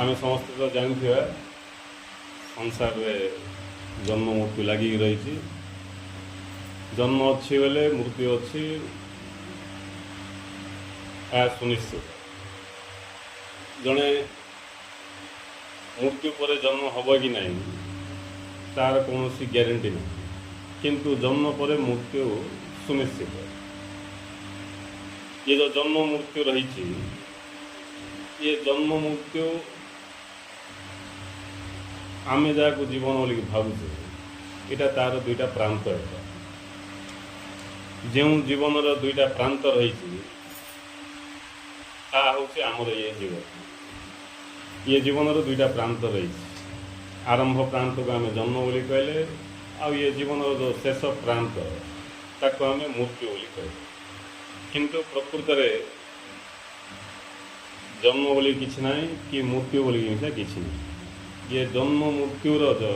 आम समस्त तो जानते संसार में जन्म मृत्यु लगी रही। जन्म अच्छी बेले मृत्यु अच्छी सुनिश्चित। जड़े मृत्यु पर जन्म हम कि नहीं तार कौन ग्यारंटी नहीं, किंतु जन्म पर मृत्यु सुनिश्चित। ये जो जन्म मृत्यु रही, ये जन्म मृत्यु आमे जहाँ जीवन बोल भावुचे यहाँ तार दुईटा प्रांत है। जो जीवन दुईटा प्रांत रही आमर ये जीवन, ये जीवन दुईटा प्रांत रही। आरंभ प्रांत को आम जन्म बोली कहले, आ ये जीवन जो शेष प्रांत ताको आम मृत्यु बोली कहले। किंतु प्रकृत में जन्म बोली किसी ना कि मृत्यु बोली जिनसा किसी ना। ये जन्म मृत्युर जो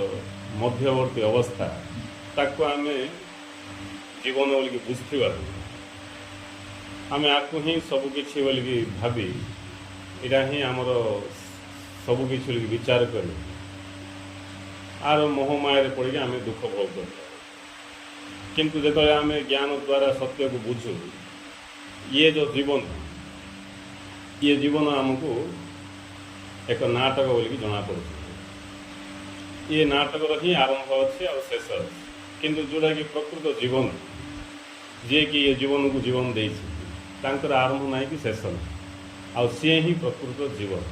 मध्यवर्ती अवस्था ताको आम जीवन बोल बुझा, आम आपको ही सबकि बोल भावी यहाँ ही आमर सबकि विचार कर आर मोहमाया पड़ आम दुख भोग कर। किंतु जो आम ज्ञान द्वारा सत्य को बुझू, ये जो जीवन, ये जीवन आमको एक नाटक बोल जना पड़े। ये नाटक ही आरंभ अच्छे और शेष अच्छे, किंतु जोड़ा कि प्रकृत जीवन जी कि ये जीवन को जीवन दे आरंभ ना कि शेष ना, आ सी ही प्रकृत जीवन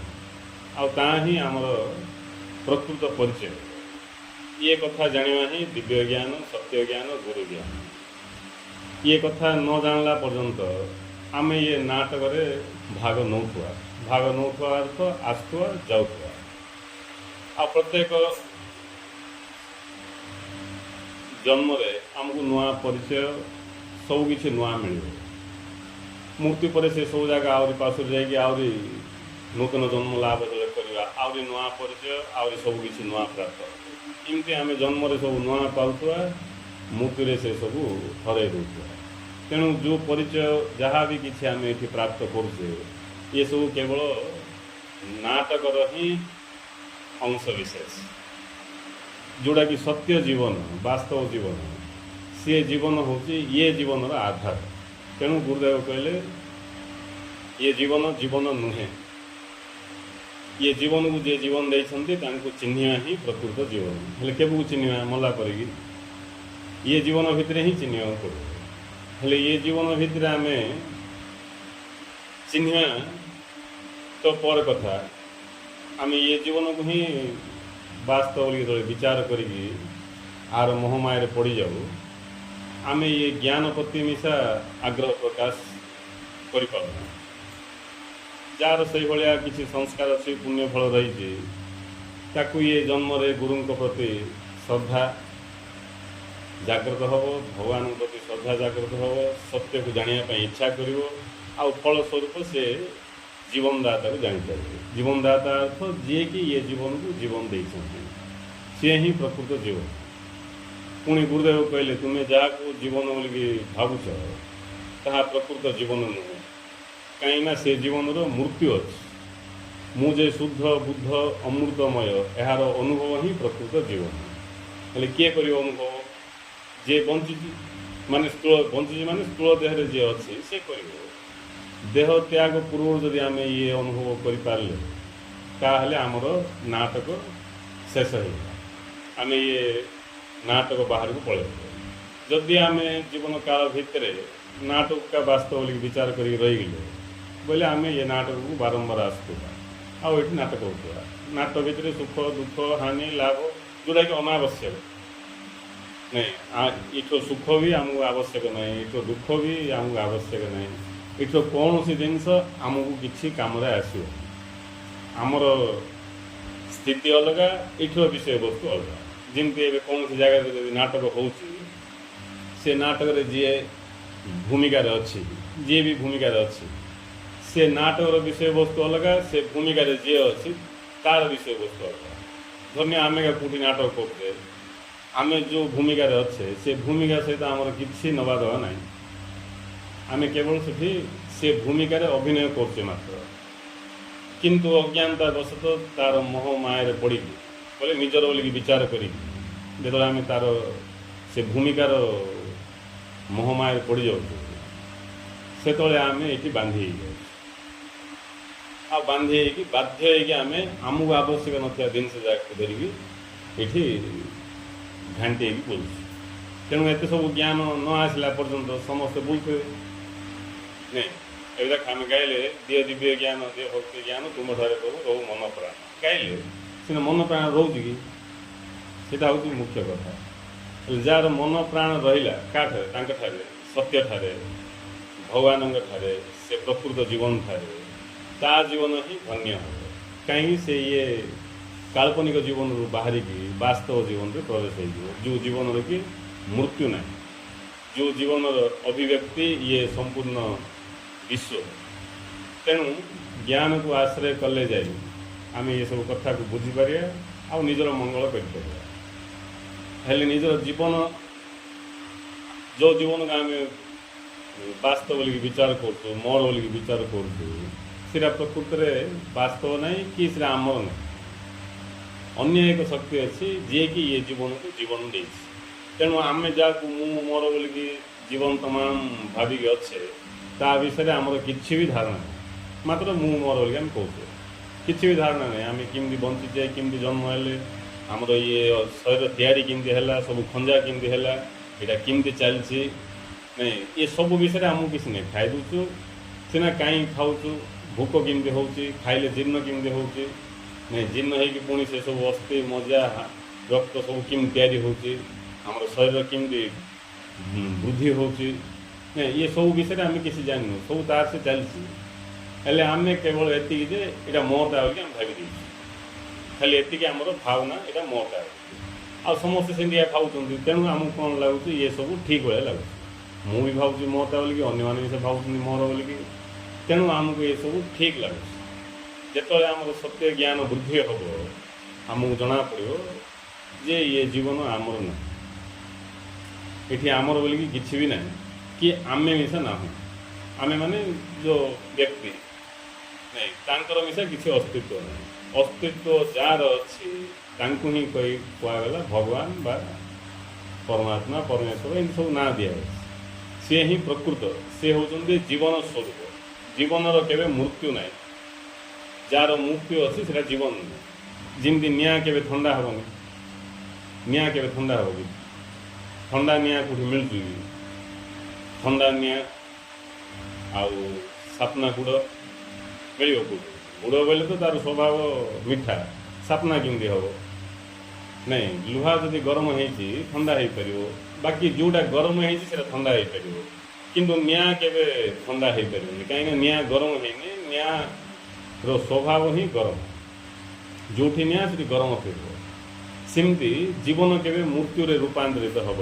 आ ही आमर प्रकृत परिचय। ये कथा जाना ही दिव्य ज्ञान, सत्य ज्ञान, गुरु ज्ञान। ये कथा न जानला पर्यंत आम ये नाटक रे भाग नौथुआ अर्थ आसुआ जाऊआ। आ प्रत्येक जन्म रे आमको नुआ परिचय सब किसी नुआ मिल। मृत्यु पर से सब जगह आहरी पास जाकि नूतन जन्म लाभ करवा, आहरी नुआ परिचय, आहरी सब किसी नुआ प्राप्त। इमती आम जन्म सब नुआ पाउथुआ, मृत्यु से सब हर दूसरा। तेणु जो परिचय जहाँ भी किसी आम ये प्राप्त करुचे, ये सब केवल नाटकर ही अंश विशेष। जोड़ा कि सत्य जीवन, वास्तव जीवन, सी जीवन हूँ ये जीवन आधार। तेणु गुरुदेव कहले ये जीवन जीवन नुहे, ये जीवन को जे जीवन देते चिन्हिया ही प्रकृत जीवन। हेले केबू चिन्हिया मला करी ये जीवन भितर ही चिन्हिया पड़े। हेले ये जीवन भितर आम चिन्हिया तो पर कथा, आम ये जीवन को ही वास्तव जो विचार करी आर मोहमाया पड़ जाऊ, आम ये ज्ञान प्रति मिशा आग्रह प्रकाश कर जार से भाया किसी संस्कार अच्छी पुण्य फल रही ताकू ये जन्म रे गुरु प्रति श्रद्धा जागृत हम, भगवान प्रति श्रद्धा जागृत हम, सत्य को जानापी इच्छा कर फलस्वरूप से जीवनदाता को जापर। जीवनदाता अर्थ जी कि ये जीवन को जीवन देते सी ही प्रकृत जीवन। पुणी गुरुदेव कहले तुम्हें जहाँ को जीवन बोल भावुच ता प्रकृत जीवन नुहे, कहीं से जीवन मृत्यु अच्छी। मुझे शुद्ध बुद्ध अमृतमय यार अनुभव ही प्रकृत जीवन। हेले किए कर अनुभव जे बंची माने स्थूल बंची माने स्थूल देह जी अच्छी से कर। देह त्याग पूर्व जदि आम ये अनुभव करें ताहले आमर नाटक शेष हो, आम ये नाटक बाहर को पड़े। जदि आम जीवन काल भितर नाटक का वास्तव विचार कर रही गले बोले आम ये नाटक को बारंबार आसुवा आठ नाटक होता। नाटक भितर सुख दुख हानि लाभ जोटा कि अनावश्यक नहीं। इठो सुख भी आमको आवश्यक नहीं, इठो दुख भी आमको आवश्यक नहीं। इठो कौन सी जिनस आमको किसी कम आसो, आमर स्थिति अलग, इठो विषय वस्तु अलग। जमती कौन सी जगह नाटक हो नाटक जी भूमिकार अच्छी, जी भी भूमिकार अच्छी, से नाटक विषय वस्तु अलग, से भूमिकार जी अच्छी तार विषय वस्तु अलग। धन्य आम कौटी नाटक करते आम जो भूमिकार अच्छे से भूमिका सहित आमर किसी नवा दवा ना, आम केवल से भूमिकार अभिनय करते मात्र। किंतु अज्ञानता बसत तार मोह मायर पड़ी बोले निजर बोलिकी विचार करी जो आम तार से भूमिकार मोह मायर पड़ जाऊँ से आम ये बांधि आ बांधि बाध्य आम आमको आवश्यक ना जिनस जाक धरिकी ये घाटी बोलूँ तेणु एत सब ज्ञान न आसला पर्यंत समस्ते बोलते नहीं एवं आम गाइले दिए दिव्य ज्ञान दिए भक्ति ज्ञान तुम ठारे प्रभु रो मन प्राण गाइले सीना मन प्राण रोच कि सीटा हूँ मुख्य कथा जार मन प्राण रहा क्या सत्य ठारे भगवान ठारे से प्रकृत जीवन ठारे ता जीवन ही धन्य हो कहीं से ये काल्पनिक जीवन रू बाहर की वास्तव जीवन में प्रवेश हो जो जीवन कि मृत्यु ना जो जीवन अभिव्यक्ति ये संपूर्ण विश्व तेणु ज्ञान को आश्रय कले जाए आम ये सब कथा को बुझीपर आ निजर मंगल कर निजर जीवन जो जीवन को आम वास्तव बोलिकी विचार कर मोर बोलिकी विचार कर प्रकृत में वास्तव ना कि आमर ना अन्य एक शक्ति अच्छी जी कि ये जीवन को जीवन दे तेणु आम जहाँ मु मोर बोलिकी जीवन तमाम भाविक अच्छे ता विषय आमर किसी भी धारणा नहीं मात्र मु मोर बोलिकी आम कहे किसी भी धारणा नहीं आम केमती बंचीचे केमती जन्म हेले आमर ये शरीर तैयारी केमती है सब खंजा केमती है यहाँ केमती चलती नहीं ये सब विषय आमको किसी नहीं खाई दूचु सीना कहीं खाऊ भोक केमती हो खाइले जीर्ण केमती हो नहीं जीर्ण हो पुणी से सब अस्थि मजा रक्त सब केम तैयारी होमर शरीर केमती वृद्धि हो ये सब विषय आम किसी जानू सब तार से चलती हेल्ले आम केवल एति जे यहाँ मोटा बोलिक आम भावी खाली एति आमर भावना यहाँ मोटा आ समस्ते से खाऊँ तेणु आमको कौन लगुच ये सब ठीक भाया लगुच मु भी भावुँ मोटा बोलिकी अन्य भी भावुँ मोर बोलिकी तेणु आमको ये सब ठीक लगुच जिते आम सत्य ज्ञान वृद्धि हम आमको जना पड़ो जे ये जीवन आमर ना ये आमर बोलिकी किसी भी ना कि आम मिशा ना आम माने जो व्यक्ति नहीं तांकर मिशा किसी अस्तित्व ना अस्तित्व जार अच्छी ही कही कहगला भगवान बा परमात्मा परमेश्वर इन सब ना दिया सी ही प्रकृत सी होती जीवन स्वरूप जीवन केवे मृत्यु ना जार मृत्यु अच्छी से जीवन जमी निआ के ठंडा हेनी निआ के ठंडा हे कि ठंडा निआ कौटी मिलूँ ठंडा निआ आउ सापना गुड़ मिल गुड़ बोले तो तार स्वभाव मीठा सापना केमती हम नहीं लुहा जदि गरम हो ठंडा हो पार बाकी जोटा गरम हो ठंडा हो पार किंतु निआ के ठंडा हो पार कहीं निआ गरम होनी निआ स्वभाव ही गरम जो निआ से गरम थी सेमती जीवन के मृत्यु रूपांतरित हम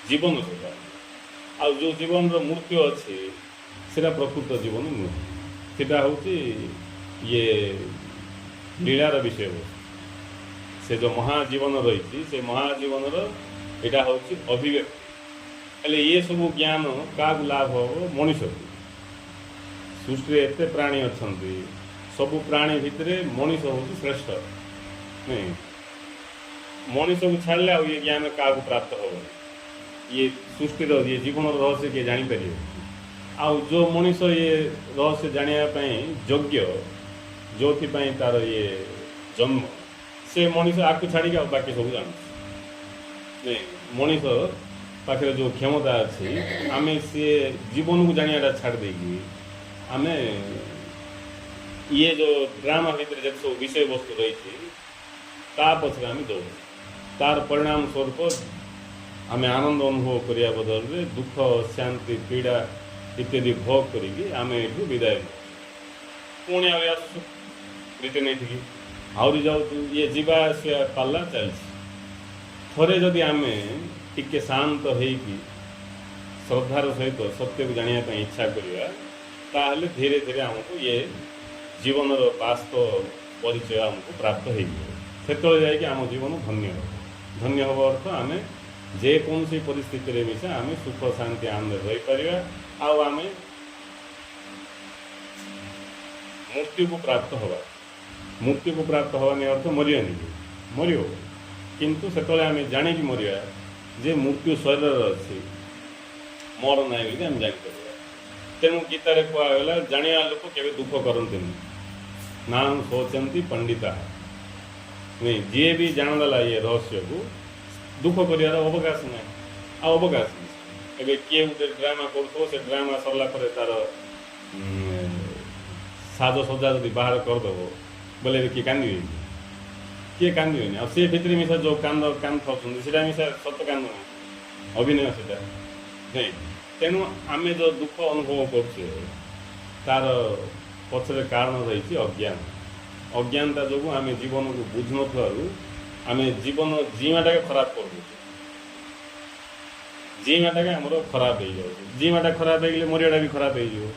जीवन से आ जो जीवन मृत्यु अच्छी से प्रकृत जीवन नुह सीटा हूँ ये लीलार विषय से जो महाजीवन रही से महाजीवन यहाँ हूँ अभिव्यक्ति हेल्ले ये सब ज्ञान क्या लाभ हम मनीष सृष्टि एत प्राणी अच्छा सबु प्राणी भितर मनीष हूँ श्रेष्ठ नहीं मनीष को छाड़े आ ये ज्ञान क्या प्राप्त हो ये सृष्टिर ये जीवन रहस्य किए जापर आउ जो मनीष ये रहस्य जानापी योग्य जो तार ये जन्म से मनीष आपको छाड़ी बाकी सब जान नहीं मनीष पाखे जो क्षमता अच्छी आम सी जीवन को जाना छाड़ देगी आम ये जो ड्रामा भितर जो सब विषय वस्तु रही पचर आम दौड़ तार परिणाम स्वरूप आम आनंद अनुभव करने बदल में दुख शांति पीड़ा इत्यादि भोग करी आम ये विदाय पुणी आसु रिटर्न ये आहरी जाऊँ ये जीवा आसिया पाला चलती थरे जदि आम टिके शांत होगी श्रद्धार सहित सत्य को जानापी इच्छा करवा ताहले धीरे धीरे आमको ये जीवन वास्तव परिचय आमको प्राप्त हो जाए आम जीवन धन्य हो धन्य हम अर्थ आम जेकोसी परिस्थिति मिशा आम सुख शांति आनंद रहीपर आम मृत्यु को प्राप्त हवा मृत्यु को प्राप्त हवानी अर्थ मरियानी मर किंतु से आम जाणी मरिया जे मृत्यु शरीर अच्छी मोर ना आम जापर तेणु गीतार कहला जाना लोक के दुख करते ना शोचंती पंडिता नहीं जी भी जानदेला ये रहस्य को दुख कर अवकाश ना अवकाश नहीं किए गोटे ड्रामा कर ड्रामा सरला तार साजसजा जब बाहर करदेव बोले किए कांदी किए कांदी आ सी भितर मिशा जो कांद था मिशा सत कांद ना अभिनय से नहीं तेणु आम जो दुख अनुभव कर तार पचर कारण रही अज्ञान अज्ञानता जो आम जीवन को बुझन आम जीवन जीवाटा खराब कर जीवाटा आमर खराब हो जीवाटा खराब हो मरियाटा भी खराब हो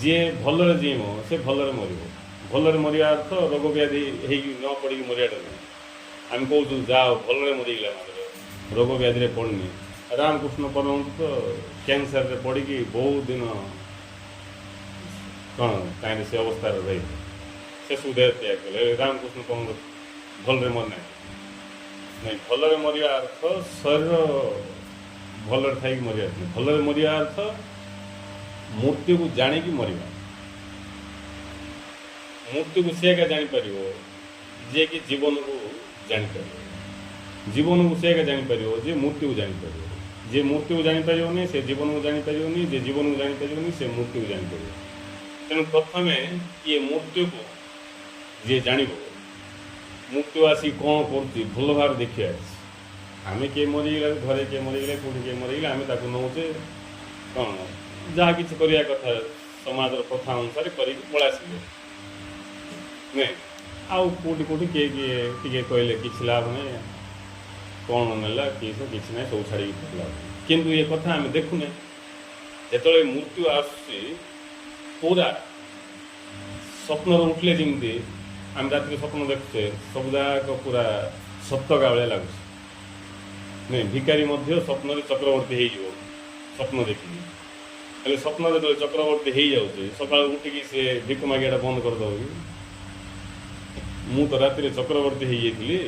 जी भलरे जीव से भलरे मर भलरे मरिया अर्थ रोग व्याधि न पड़ी मरियाटा नहीं आम कौन जाओ भलरे मरीगला मतलब रोग व्याधि पड़नी रामकृष्ण परमहंस तो कैंसर रे पड़ी बहुत दिन कौन कहीं से अवस्था रही से सुदेह त्याग कले रामकृष्ण परमहंस भलरे मरना नहीं भलरे मरिया अर्थ शरीर भलरे थी मरिया भलरे मरिया अर्थ मृत्यु को जाणी मरिया मृत्यु को सी एका जापर जे कि जीवन को जापर जीवन को सी एका जापर जे मृत्यु को जापर जे मृत्यु को जापर से जीवन को जापर जे जीवन को जापर से मृत्यु को जापर तेणु प्रथम ये मृत्यु को जी जान मृत्यु आसी कौन कर भल भाव देखिए आम किए मरीगला घरे किए मरीगला कौटी किए मरीगला आम ताक नौचे कौन जहाँ कि करवा कथा समाज प्रथा अनुसार कर पलासिले नहीं आउ कौटी कौटी किए किए टे कहले कि लाभ नहीं कौन नेला किस किसी ना सब छाड़ी किंतु ये कथा आम देखुने जो मृत्यु आसुची पूरा स्वप्न उठले जमी आम रात स्वप्न देखुचे सब जाक पूरा सप्तका भाया लगुच नहीं भिकारी स्वप्न चक्रवर्ती हो स्वप्न देखिए हेल्ले स्वप्न जो चक्रवर्ती हो जाऊे सका उठिकी सी भिक मागियाटा बंद करदे मु तो राति चक्रवर्ती हो जाइली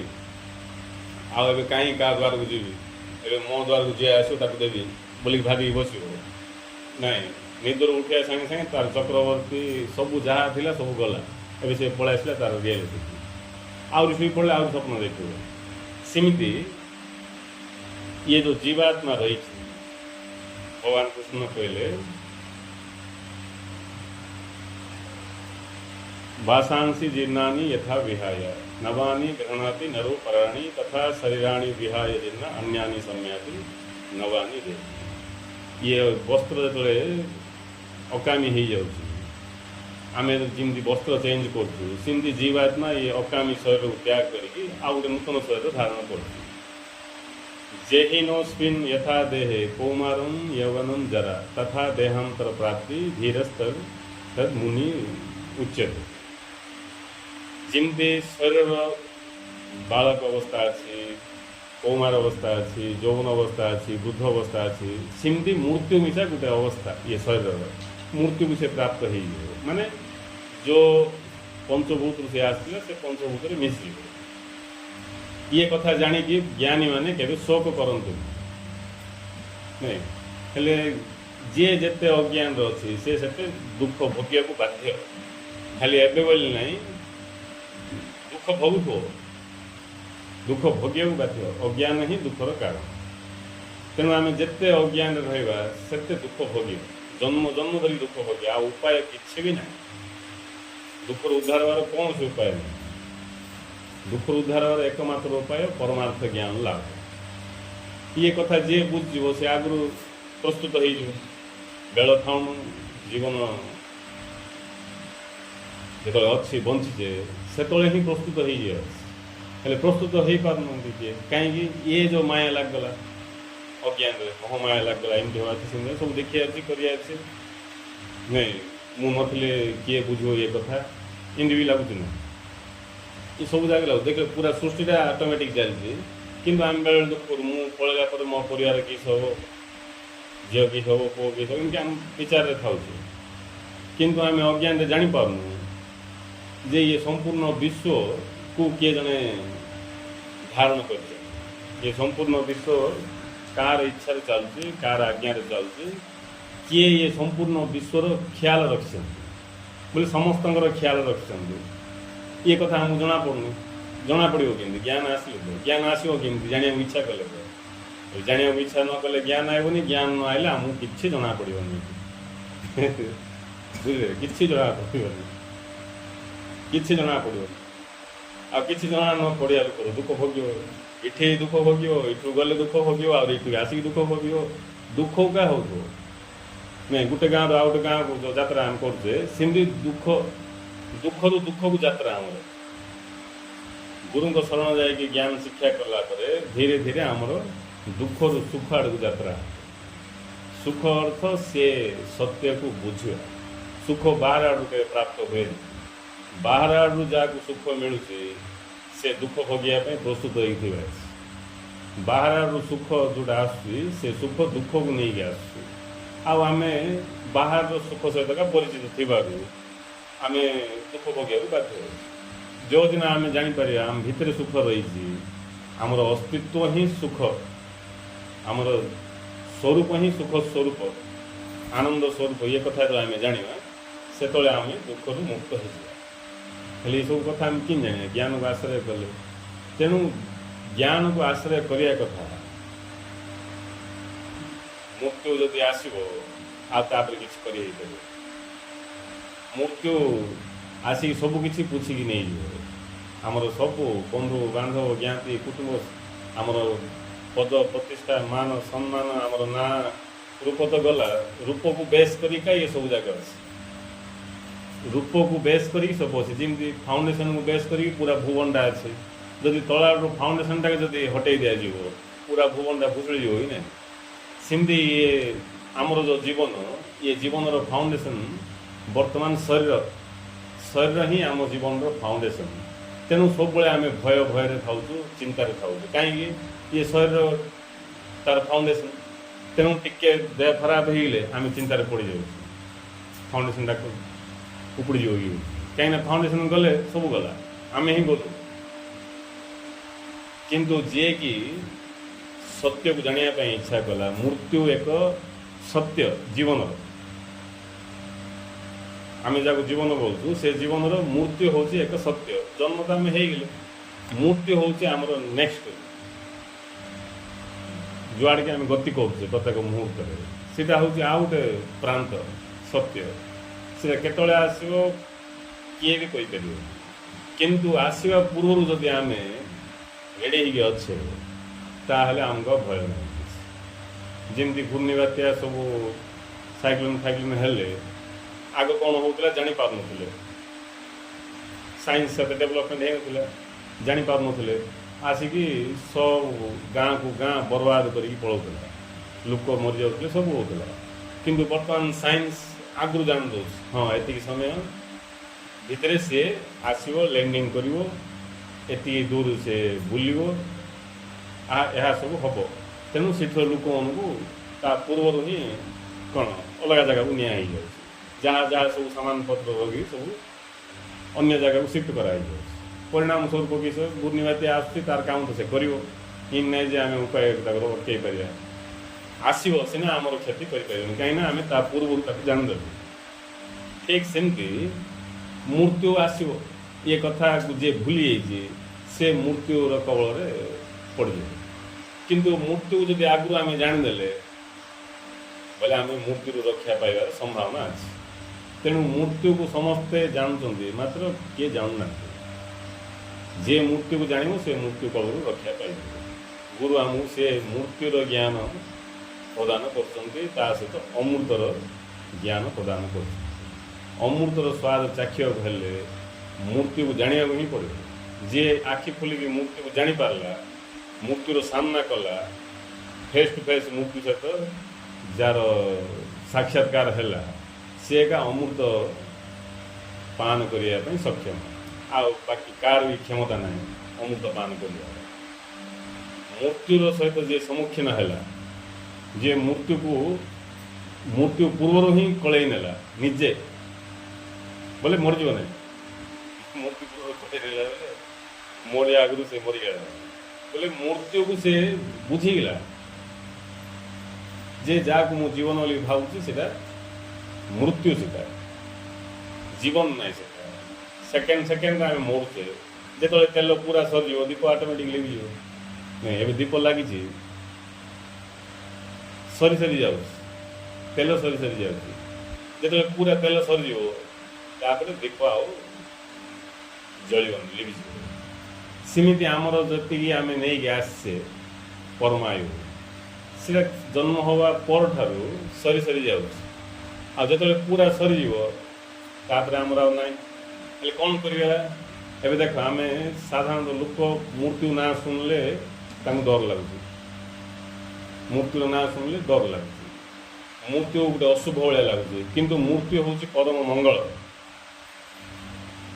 आए कहीं क्या द्वार को जी मो द्वार को जी आसो देवी बोलिक भाविक बस नाई निदर उठा सागे सागे तार चक्रवर्ती सब जहाँ थी सब गला ए से पलि आसला तार रियलिटी आहरी शुई पड़े आहरी स्वप्न देखिए सेमती ये जो जीवात्मा रही भगवान कृष्ण कहले वासांसी जीर्णानि यथा विहाय नवानि गृह्णाति नरो पराणि तथा शरीराणि विहाय जीर्ण अन्यानि सम्याति नवानि दे ये वस्त्र जो अकामी हो जाऊँ आम जमी वस्त्र चेंज करमती जीवात्मा ये अकामी शरीर को त्याग करके आउ गोटे नूतन शरीर धारण कर जेहिनोस्मिन् यथा देहे कौमारं यौवनं जरा तथा देहांतर प्राप्ति धीरस्तद तद मुनि उच्यते जमती शरीर बालक अवस्था अच्छी कौमार अवस्था अच्छी यौवन अवस्था अच्छी वृद्ध अवस्था अच्छी सेमती मृत्यु मिशा गोटे अवस्था ये शरीर मृत्यु को से प्राप्त हो माने जो पंचभूत से आसला से पंचभूत मिश्र ये कथा जाणी ज्ञानी माने के शोक करते नहीं हेले जी जिते अज्ञान अच्छी से दुख भोगिया को बाध्य खाली एवं बोली ना दुख भोगुव दुख भोगिया को बाध्य अज्ञान ही दुखर कारण तेणु आम जिते अज्ञान रहा से दुख भोग जन्म जन्म धरी दुख भोग आ उपाय किसी भी ना दुखर उद्धार हार कौन से उपाय नहीं दुख उद्धार एकमात्र उपाय परमार्थ ज्ञान लाभ ये कथा जी बुझे से आगु प्रस्तुत हो बेल था जीवन जो अच्छी बंचीचे से ही प्रस्तुत हो जाए प्रस्तुत हो पार किए कहीं ये जो माया लगगला अज्ञान मोहमाया लगगला एमती होगा सब देखिए कर नहीं मुझे किए बुझो ये कथा इमती भी लगुच ना ये सब जगह लगे देख पूरा सृष्टिटा ऑटोमेटिक चलती किंतु आम बेले दुख मु पलैला पर मो परिवार किस हम झील किस हम पुओ किस एमती आम विचार था किंतु आम अज्ञान जापारू जे ये संपूर्ण विश्व को किए जने धारण कर ये संपूर्ण विश्व कार इच्छा चलती कार आज्ञा चलती किए ये संपूर्ण विश्वर ख्याल रखिं बोले समस्त ख्याल रखिं ये कथा आमको जना पड़नी जना पड़ो कि ज्ञान आसो ज्ञान आसो कि जाना इच्छा कले तो जाना इच्छा न कले ज्ञान आएबनी ज्ञान न आइले आमको किसी जना पड़ोनी बुझे कि जना पड़ोनी किसी जना पड़ो आ कि जना न पड़ा लोक दुख भोग इठे दुख भोग इठू गले दुख भोग आठ आसिक दुख भोग दुख क्या हो नहीं गोटे गाँव आउ गोटे गाँव को यात्रा आम करे सेमती दुख दुख रु दुख को यात्रा आम गुरु शरण जाकि ज्ञान शिक्षा कला धीरे धीरे आमर दुख रु सुख आड़ को यात्रा सुख अर्थ से सत्य को बुझा सुख बाहर आड़ प्राप्त हुए बाहर आड़ जहाँ सुख मिलूँ से दुख भोगिया प्रस्तुत होता बाहर आड़ सुख जोटा आसूँ से सुख दुख को नहीं आसूँ आम बाहर सुख सहित का परिचित थी आम दुख भोगिया बाध्य जो दिन आम जापर आम भितर सुख रही आमर अस्तित्व ही सुख आमर स्वरूप ही सुख स्वरूप आनंद स्वरूप ये कथा जो आम जाना से आम दुख रु मुक्त हो ये सब कथा आम कि जाना ज्ञान को आश्रय कले तेणु ज्ञान को आश्रय करने कथा मृत्यु जदि आसो आपर कि मृत्यु आसिक सबकि पूछिकी नहीं आमर सब बंधु बांधव ज्ञाति कुटुंब आमर पद प्रतिष्ठा मान सम्मान आमर ना रूप तो गला रूप को बेस करिका ये सब जगह अच्छे रूप को बेस करी सब अच्छे जमी फाउंडेसन को बेस करी पूरा भुवनटा अच्छे जदि तला फाउंडेसन टाक जदि हटई दिज्व पूरा भुवनटा भुसुड़ी ही ना सेमती ये आमर जो जीवन ये जीवन फाउंडेसन वर्तमान शरीर शरीर ही आम जीवन फाउंडेसन तेणु सब आम भय भय थाऊ चिंतार थाऊ कहीं ये शरीर तार फाउंडेसन तेणु टिके देह खराब होगले आम चिंतार पड़ जाऊ फाउंडेसन टाक उपड़ी जाओ कहीं फाउंडेसन गले सब गला आम ही गलु किंतु जे कि सत्य को जाना इच्छा कला मृत्यु एक सत्य जीवन आम जहाँ जीवन बोलूँ से जीवन मृत्यु हूँ एक सत्य जन्म तो आम हो मृत्यु हूँ आमर नेक्स्ट जुआड़ के आम गति करुचे प्रत्येक मुहूर्त सीटा हूँ आउ गोटे प्रांत सत्य से केतले आसो किए भी कहीपर किंतु आसवा पूर्व जदि आम रेडी अच्छे ताहले आमको भय नहीं जमी घूर्णी बात्या सब साइक्लोन फाइक्लोन हेले आग कौन होता जानी पार नुले साइंस से डेवलपमेंट होता जानी पार नुले आसिकी सब गाँ को गाँ बर्बाद करके पलाऊला लोक मरी जाते सब होता किंतु बर्तमान साइंस आगु जान दे हाँ ये समय भितर सी आसो लैंडिंग कर दूर से बुलो यह सब हम तेणु से लोक ता पूर्व ही कौन अलग जगह को निया जहाँ जहाँ सब सामान पत्र लगे सब अन्य जगह को सिफ्ट कराई परिणाम स्वरूप कि घूर्णिबाती आसार काम तो से कर नहीं जे आम उपाय अटकई पार आसो सीना आम क्षति करें कहीं आम ता पूर्व जानदेव ठीक सेमती मृत्यु आसो ये कथा जे भूली जाइए से मृत्युर कबल पड़ जाए किंतु मृत्यु जब आगु आम जाणीदे बोले आम मृत्यु रक्षा पाइबार संभावना अच्छे तेणु मृत्यु को समस्ते जानते मात्र किए जानूना जे मृत्यु को जान से मृत्यु कल रक्षा पाइब गुरु आमको से मृत्युर ज्ञान प्रदान कर सहित अमृतर ज्ञान प्रदान कर अमृतर स्वाद चाखिया हेले मृत्यु को जाना ही पड़े जे आखि खोलिक मृत्यु को जापारा मृत्युर सामना कला फेस टू फेस मृत्यु सहित जार साक्षात्कार है सी एका अमृत पान करने सक्षम आ बाकी कार भी क्षमता ना अमृत पान कर मृत्युर सहित जे सम्मुखीन है जे मृत्यु को मृत्यु पूर्व ही कलई नेला निजे बोले मरीज ना मूर्ति पठेला बेले मरिया आगु से मरीगला बोले मृत्यु को से बुझीगला जे जहाँ मु जीवन बोली भावुँ से मृत्यु से जीवन ना से सेकेंड सेकेंड आम मरुचे जो तेल पूरा सर दीप ऑटोमेटिक लगी नहीं ए दीप लगी सरी सरी जाऊ तेल सरी सरी जाऊँ जो पूरा तेल सरीपर दीप आउ जलिबन लिभिज सेमती आमर जी आम नहीं आसचे परमायु से जन्म हवा पर ठारू सरी सरी जाऊँ जो पूरा सरीपर आमर आ ना कौन करा ए देख आम साधारण लोक मृत्यु ना शुणिले डर लगुच मृत्यु ना शुणिले डर लगुच मृत्यु गोटे अशुभ भाया लगुच किंतु मृत्यु हूँ परम मंगल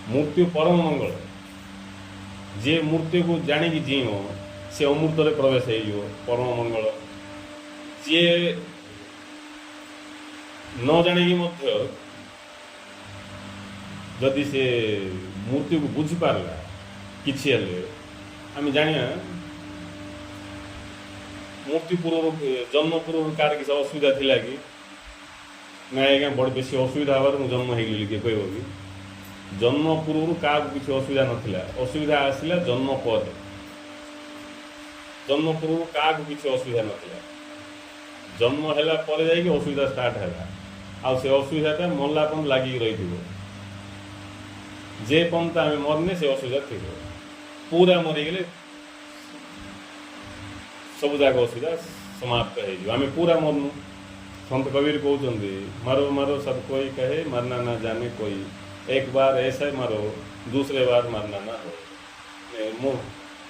मृत्यु परम मंगल जे मृत्यु को जाणिकी जीव से अमृत प्रवेश हो परम मंगल जे न जाणिकी जदि से मूर्ति को बुझी पारला किछि आम जानिया मूर्ति पूर्व जन्म पूर्व कार किसी असुविधा थिला कि ना आज्ञा बड़ बेसी असुविधा हबार मु जन्म होगली किए कह कि जन्म पूर्व क्या किसी असुविधा नाला असुविधा आसला जन्म पर जन्म पूर्व क्या किसी असुविधा नाला जन्म है पर जा असुविधा स्टार्ट है आ से असुविधा मरला पर्यंत लगिक रही जे पर्यंत आम मरने से असुविधा थी पूरा मरीगले सब जाक असुविधा समाप्त हो पूरा मरनु संत कबीर कहते मारो मारो सब कोई कहे मरना ना जाने कोई एक बार ऐसा मारो दूसरे बार मरना ना हो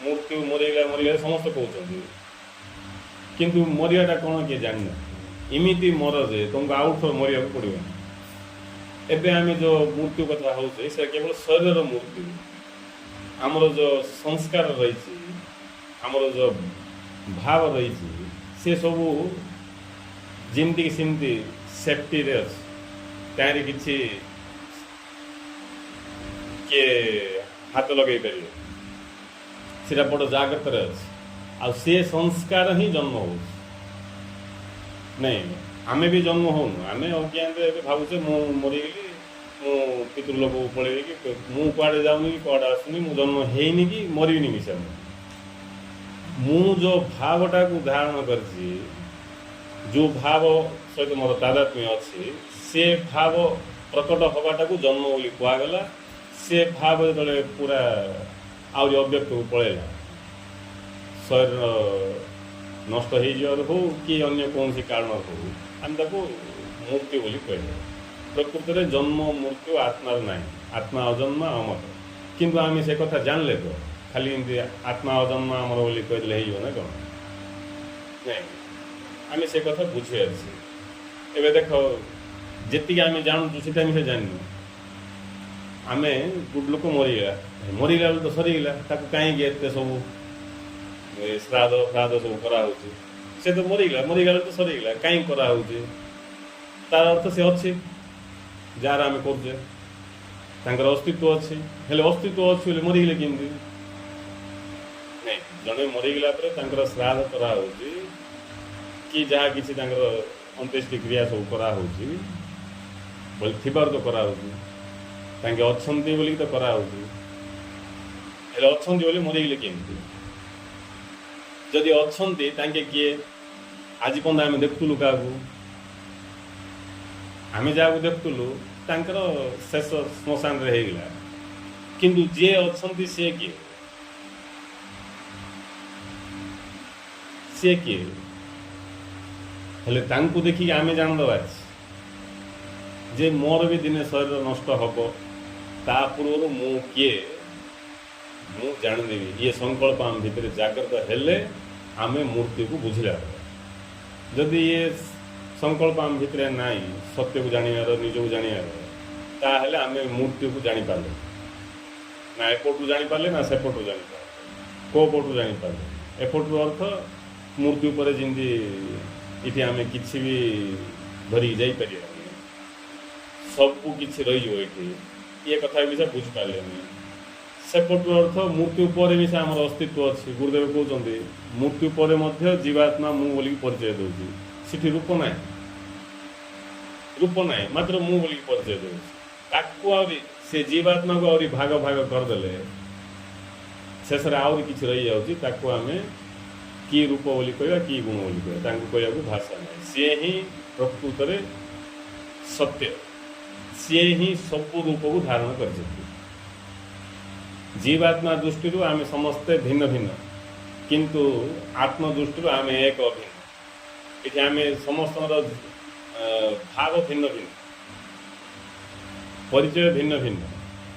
मृत्यु मरीगला मरीगला समस्त कहते किंतु मरियाटा कौन किए जानना इमिति मर जे तुमको आउ थोड़ा मरिया पड़ो एबे आम जो मृत्यु कथा हो केवल शरीर मृत्यु आमर जो संस्कार रही आमर जो भाव रही से सबू जमती सेमती सेफ्टी रे तारी किछि किए हाथ लगे पारे सीटा बड़ जाग्रत अच्छे से संस्कार ही जन्म हो नहीं आमे भी जन्म होनु आमे अज्ञान भावुचे मु मरीगली मु पितृलोक पलैबी कि मु कुआड़े जाऊनी कि कुआड़े आसुनी मु जन्म हैनी कि मरबी मिशा मु जो भावटा को धारण कर जो भाव सहित मोर तादात्म्य अच्छी से भाव प्रकट हवाटा को जन्म बोली कहगला से भाव जो पूरा आहरी अव्यक्त को पलैला शरीर नष्ट हो कि अन्य कौन कारण हो आम मृत्यु बोली कहले प्रकृत में जन्म मृत्यु आत्मार ना आत्मा अजन्मा अमर किंतु आम से कथा जानले तो खाली एमती आत्मा अजन्मा अमर बोली कहले हो ना कौन नहीं आम से कथा बुझे अच्छे एवं देख जी आम जानू से जानू आम गुड लोक मरीगला मरीगला तो सरीगला कहीं एत सब श्राद्ध श्राद्ध सब कराऊ से तो मरीगला मरीगला तो सरीगला कहीं कराऊ तार अर्थ से अच्छे जार आम करे अस्तित्व अच्छे हेले अस्तित्व अच्छे मरीगले केमती नहीं जड़े मरीगला श्राद्ध कराऊ कि जहाँ किसी अंत्येष्टि क्रिया सब कराऊ बोले थिबार तो कराऊ अच्छी बोली तो कराऊ हेले अच्छी बोली मरीगले केमती जदि अच्छा किए आज पर्यंत आम देखुलु क्या आम जहाँ देखुलु शेष श्मशान होगा किंतु जे अच्छा सी किए सी किए हेले देखिए आम जानदे जे मोर भी दिने शरीर नष्ट हम ता पूर्व मु किए मु जानदेवी ये संकल्प आम भितर जागृत हेले आमे मूर्ति को बुझला जदि ये संकल्प आम भितर ना सत्य को जानियार निज को जानियार ताहले आमे मूर्ति को जानी पारले ना एपटू जानी पारले ना सेपटू जानी पारले को पटू जानी पारले एपटू अर्थ मूर्ति उपर जिंदी इति आमे किछि भी धरी जाई परिया सबको किछि रही हो एठी ये कथा भी से बुझिपारे सेपटू अर्थ मृत्यु पर भी से आम अस्तित्व अच्छी गुरुदेव कहते मृत्यु पर जीवात्मा मु बोलिक परिचय दूसरी सीठी रूप ना मात्र मु बोलिक परिचय दूसरी से जीवात्मा को आहरी भाग भाग करदे शेष आहरी कि रही जाऊँ कि रूप बोली कह कि गुण बोली कह भाषा ना सी ही प्रकृत में सत्य सी ही सब रूप को धारण कर जीवात्मा दृष्टि आम समस्ते भिन्न भिन्न किंतु आत्म दृष्टि आम एक अभिन्न ये आम समस्त भाव भिन्न भिन्न परिचय भिन्न भिन्न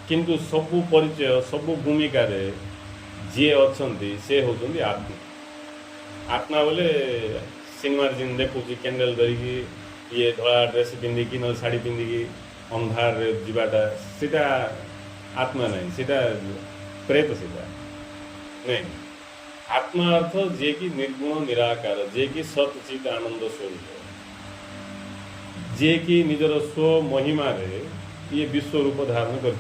किंतु सबू परिचय सबू भूमिका जी अच्छा से होती आत्मा आत्मा बोले सिनेमा जिन देखुँ कैंडल धरिकी ये धला ड्रेस पिंधिकी न शाढ़ी पिंधिकी अंधार जावाटा सीटा आत्मा नहीं सीटा प्रेत सीटा नहीं आत्मा अर्थ जे कि निर्गुण निराकार जे कि सतचित आनंद स्वरूप जे कि निजर स्व महिमा रे ये विश्व रूप धारण कर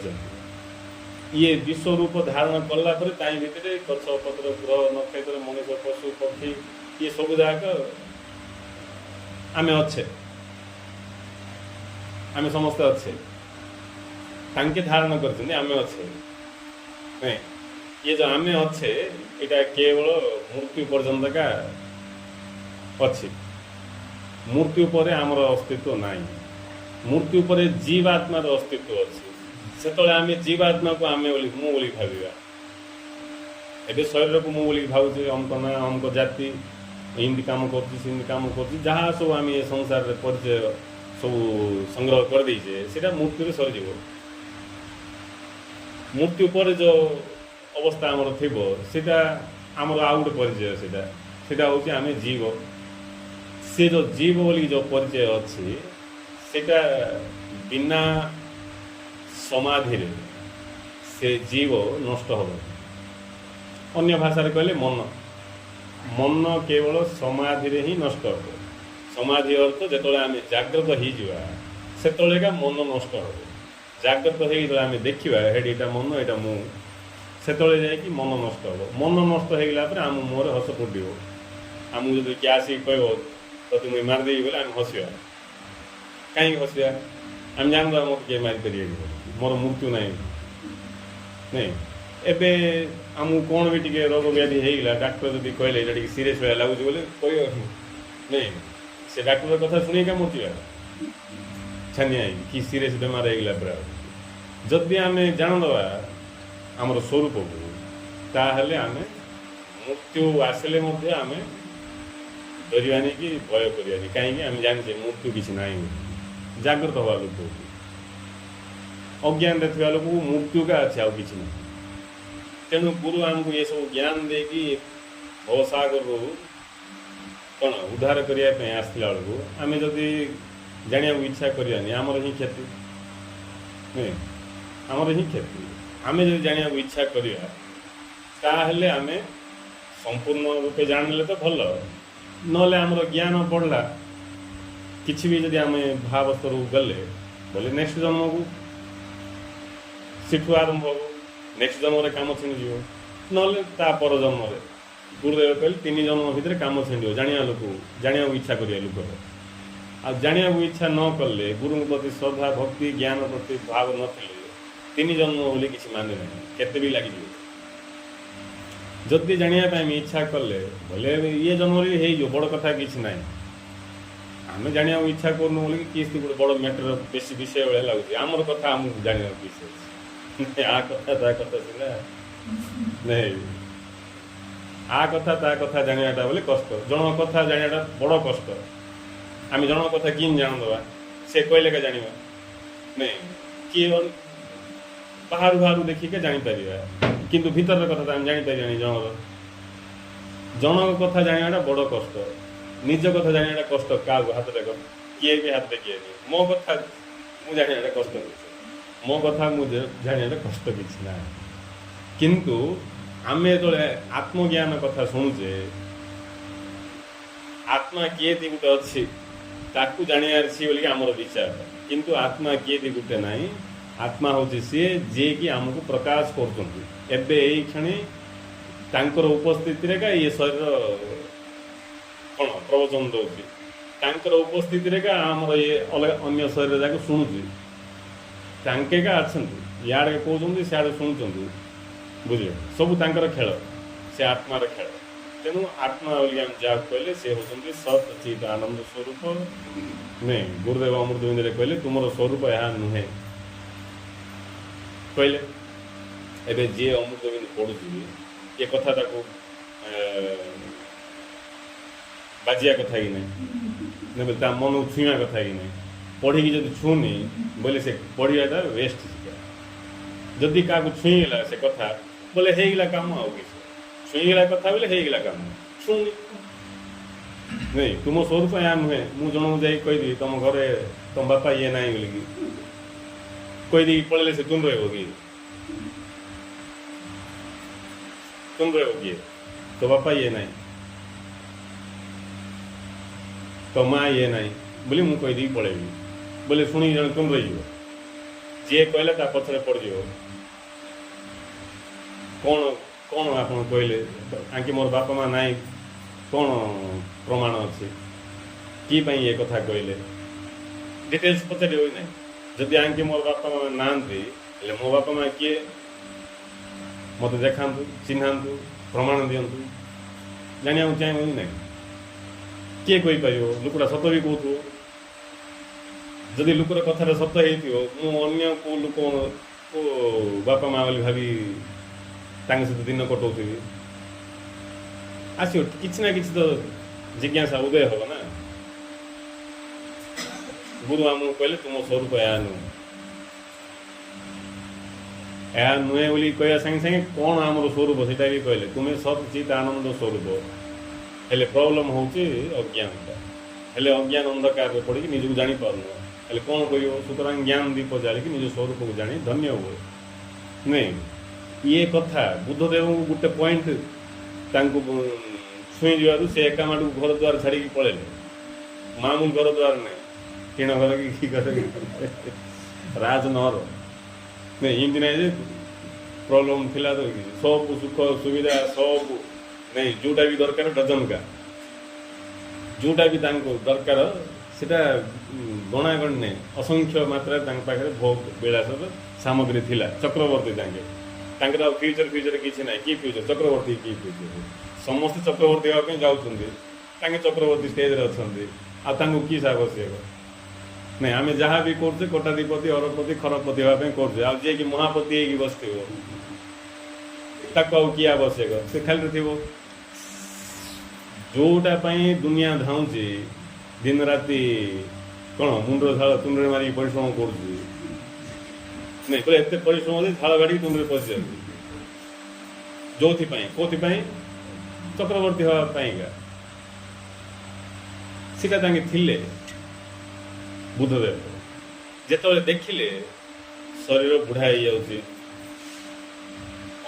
ये विश्व रूप धारण कला भितर गछ पत्र ग्रह नक्षत्र मनुष्य पशु पक्षी ये सब जाक आम अच्छे आम समस्ते अच्छे तांके धारण कर आम अच्छे नहीं ये जो आम अच्छे यहाँ केवल मृत्यु पर्यंत का अच्छी मृत्यु पर आमर अस्तित्व नाई मृत्यु पर जीवात्मार अस्तित्व अच्छी से आम जीवात्मा को आम मु बोली भाविया एवं शरीर को मु बोली भावुचे अमक ना अमक जाति इमती कम कर कम कर जहाँ सब आम ये संसार परिचय सब संग्रह कर देचे सीटा मृत्यु सरीज मृत्यु पर जो अवस्था आमर थी सीटा आमर आउ गोटे परिचय सीटा हूँ आम जीव से जो जीव बोली जो परिचय अच्छी सीटा बिना समाधि से जीव नष्ट हो अन्य भाषा कहले मन मन केवल समाधि रे ही नष्ट हो समाधि अर्थ जो आम जागृत हो से मन नष्ट हो जागृत हो आम देखा हेटा मन यहाँ मु से जाकि मन नष्ट हो मन नष्ट होगला आम मुहर हस फुटो आमको जो किए आसिक कह तो मुझे मारिदेवी बोले आम हसवा कहीं हसवा आम जान मत किए मारिपारे मोर मृत्यु ना नहीं एबे आमको कौन भी टी रोग व्याधि होगा डाक्टर जब कहले ये सीरीयस भाई लगुच बोले कह नहीं से डाक्टर कथा शुणी क्या मरवा छानिया कि सीरीयस बेमार होगला पूरा जदि आम जानदे आमर स्वरूप को ताहले आम मृत्यु आसिले आम डरवानी कि भय करवानी कहीं आम जाने मृत्यु किसी ना जागृत हवा लोक अज्ञान थे लोक मृत्यु का अच्छे आउ कि ना तेणु गुरु आमको ये सब ज्ञान देकी भवसागर कौन उद्धार करने आसला बेलू आम जदि जाना इच्छा करवानी आमर ही क्षति नहीं आमर ही क्षति आम जब जाना इच्छा करवा ताहले आम संपूर्ण रूपे जानले तो भल ना आमर ज्ञान बढ़ला किसी भी जदि आम भाव स्तर गले बोले नेक्स्ट जन्म को सीठू आरंभ हो नेक्स्ट जन्म कम छिंडी ना पर जन्म गुरुदेव कहले 3 जन्म भितर कम छिंड जाना लोक जाना इच्छा करिया लोक आ जाना इच्छा न कले गुरु प्रति श्रद्धा भक्ति ज्ञान प्रति भाव नथिले 3 जन्म बोली किसी माने ना केते भी लगी जदि जाना इच्छा कले बोले ये जन्म हो बड़ कथा किसी ना आम जाना इच्छा करनु बोले किसी गोटे बड़ मैटर बेसी विषय भाई लगुच आमर कथा आमको जाना किसी आ कथा ता कथा सीना नहीं आ कथा ता कथा जानाटा बोले कष्ट जन कथा जानाटा बड़ कष्ट आम जन कथा कि जानदे से कहले का जाना नहीं किए बाहर बाहर देखिके जापर किंतु भीतर कथा आम जापर जनर जनक कथा जानाटा बड़ कष्ट निज कथा जानाटा कष्ट क्या हाथ देख किए भी हाथ देखिए मो कथा मुझे जानाटा कष्ट मो कथा मुझे जानाटा कष्ट किसी ना किंतु आम जो आत्मज्ञान कथा शुणुचे आत्मा किए गोटे अच्छी ताकू जानार बोलिक आमर विचार किंतु आत्मा किए गोटे ना आत्मा हूँ सी जी कि आमको प्रकाश कर क्षण तांकर उपस्थिति रे का ये शरीर कौन प्रवचन दौर तांकर उपस्थिति रे का आमर ये अलग अन्य शरीर जाक शुणुची तांके का अच्छे याड़े कहते सियाड़े शुणुं बुझे सब तांकर खेल से आत्मार खेल तेणु आत्मा बोली आम जहाँ कहले सी हूँ सत चित आनंद स्वरूप नहीं गुरुदेव अमृतबिंद कहले तुम स्वरूप यह नुहे कहले एवं जी अमृतबिंद पढ़ुची ये कथा बाजिया कथा कि नहीं बोले मन छुआ कथा कि नहीं पढ़ी जब छुनी बोले से पढ़ाटा वेस्ट जदि क्या छुईगला से कथा बोले होगला कम आ छुईगला कथा बोले होगला कम छुनी नहीं तुम स्वरूप यहाँ नुहे मुझे जन जा कहीदी तुम घरे तुम बापा ये ना बोलिकी कहीदी पड़े से तुम रहो कि तुम रहो किए तो बापा ये ना तो माँ ये ना बोली मुझे कहीदी पलैबी बोले शुणी जन तुम रही जी कहले ता पछरे पड़ जाओ कौन कौन आप कहले आंकी मोर बापा माँ ना कौन प्रमाण अच्छे कि ये कथा कहले डिटेल्स पचारे ना जदि आंकी मोर बापा माँ ना मो बापा माँ किए मत देखा चिन्हा प्रमाण दिंतु जाना चाहिए ना किए कहीपर लोकटा सत भी कहू जदि लोकर कथार सत होन्य को लोक को बापा माँ बोली भावी सहित दिन कटौथी आस कि तो जिज्ञासा उदय हम ना गुरु आमको कहले तुम स्वरूप या नुहे बोली कह सागे सागे कौन आमर स्वरूप से भी कहले तुम्हें सत चित आनंद स्वरूप हेले प्रॉब्लम हूँ अज्ञानता हेले अज्ञान अंधकार पड़ी निजक जापार हेले कौन कर सुतरां ज्ञान दीप जालिक निज स्वरूप को जानी धन्य हुए नहीं ये कथा बुद्धदेव गोटे पॉइंट छुई जावर से एका माटू घर द्वार छाड़ी पड़े मामूल घर द्वार नहीं टीण घर कि घर राजनहर नहीं इमती ना प्रॉब्लम थिला तो सब सुख सुविधा सब नहीं जोटा भी दरकार डजन का जोटा भी दरकार सेटा गणागण नहीं असंख्य मात्रा पाखे भोग विलासर सामग्री थिला चक्रवर्ती फ्यूचर फ्यूचर किसी ना कि फ्यूचर चक्रवर्ती कि फ्यूचर समस्त चक्रवर्ती हाँपी जाऊँगे चक्रवर्ती स्टेज अच्छा कि आवश्यक नहीं आम जहाँ भी करते कोटाधिपति अरबपति खरबपति हाँपी कर कि महापति हो बस कि आवश्यक से खाली थी जोटापाई दुनिया धाऊँगी दिन राति कौन मुंडर झाड़ तुंडे मारिक परिश्रम कर नहीं बोले एत परिश्रम झाड़ गाड़ी तुंडे पशि जाए जो कौन चक्रवर्ती हाँपाईका सीटा थे बुद्धदेव जिते देखिले शरीर बुढ़ा हो जाऊँगी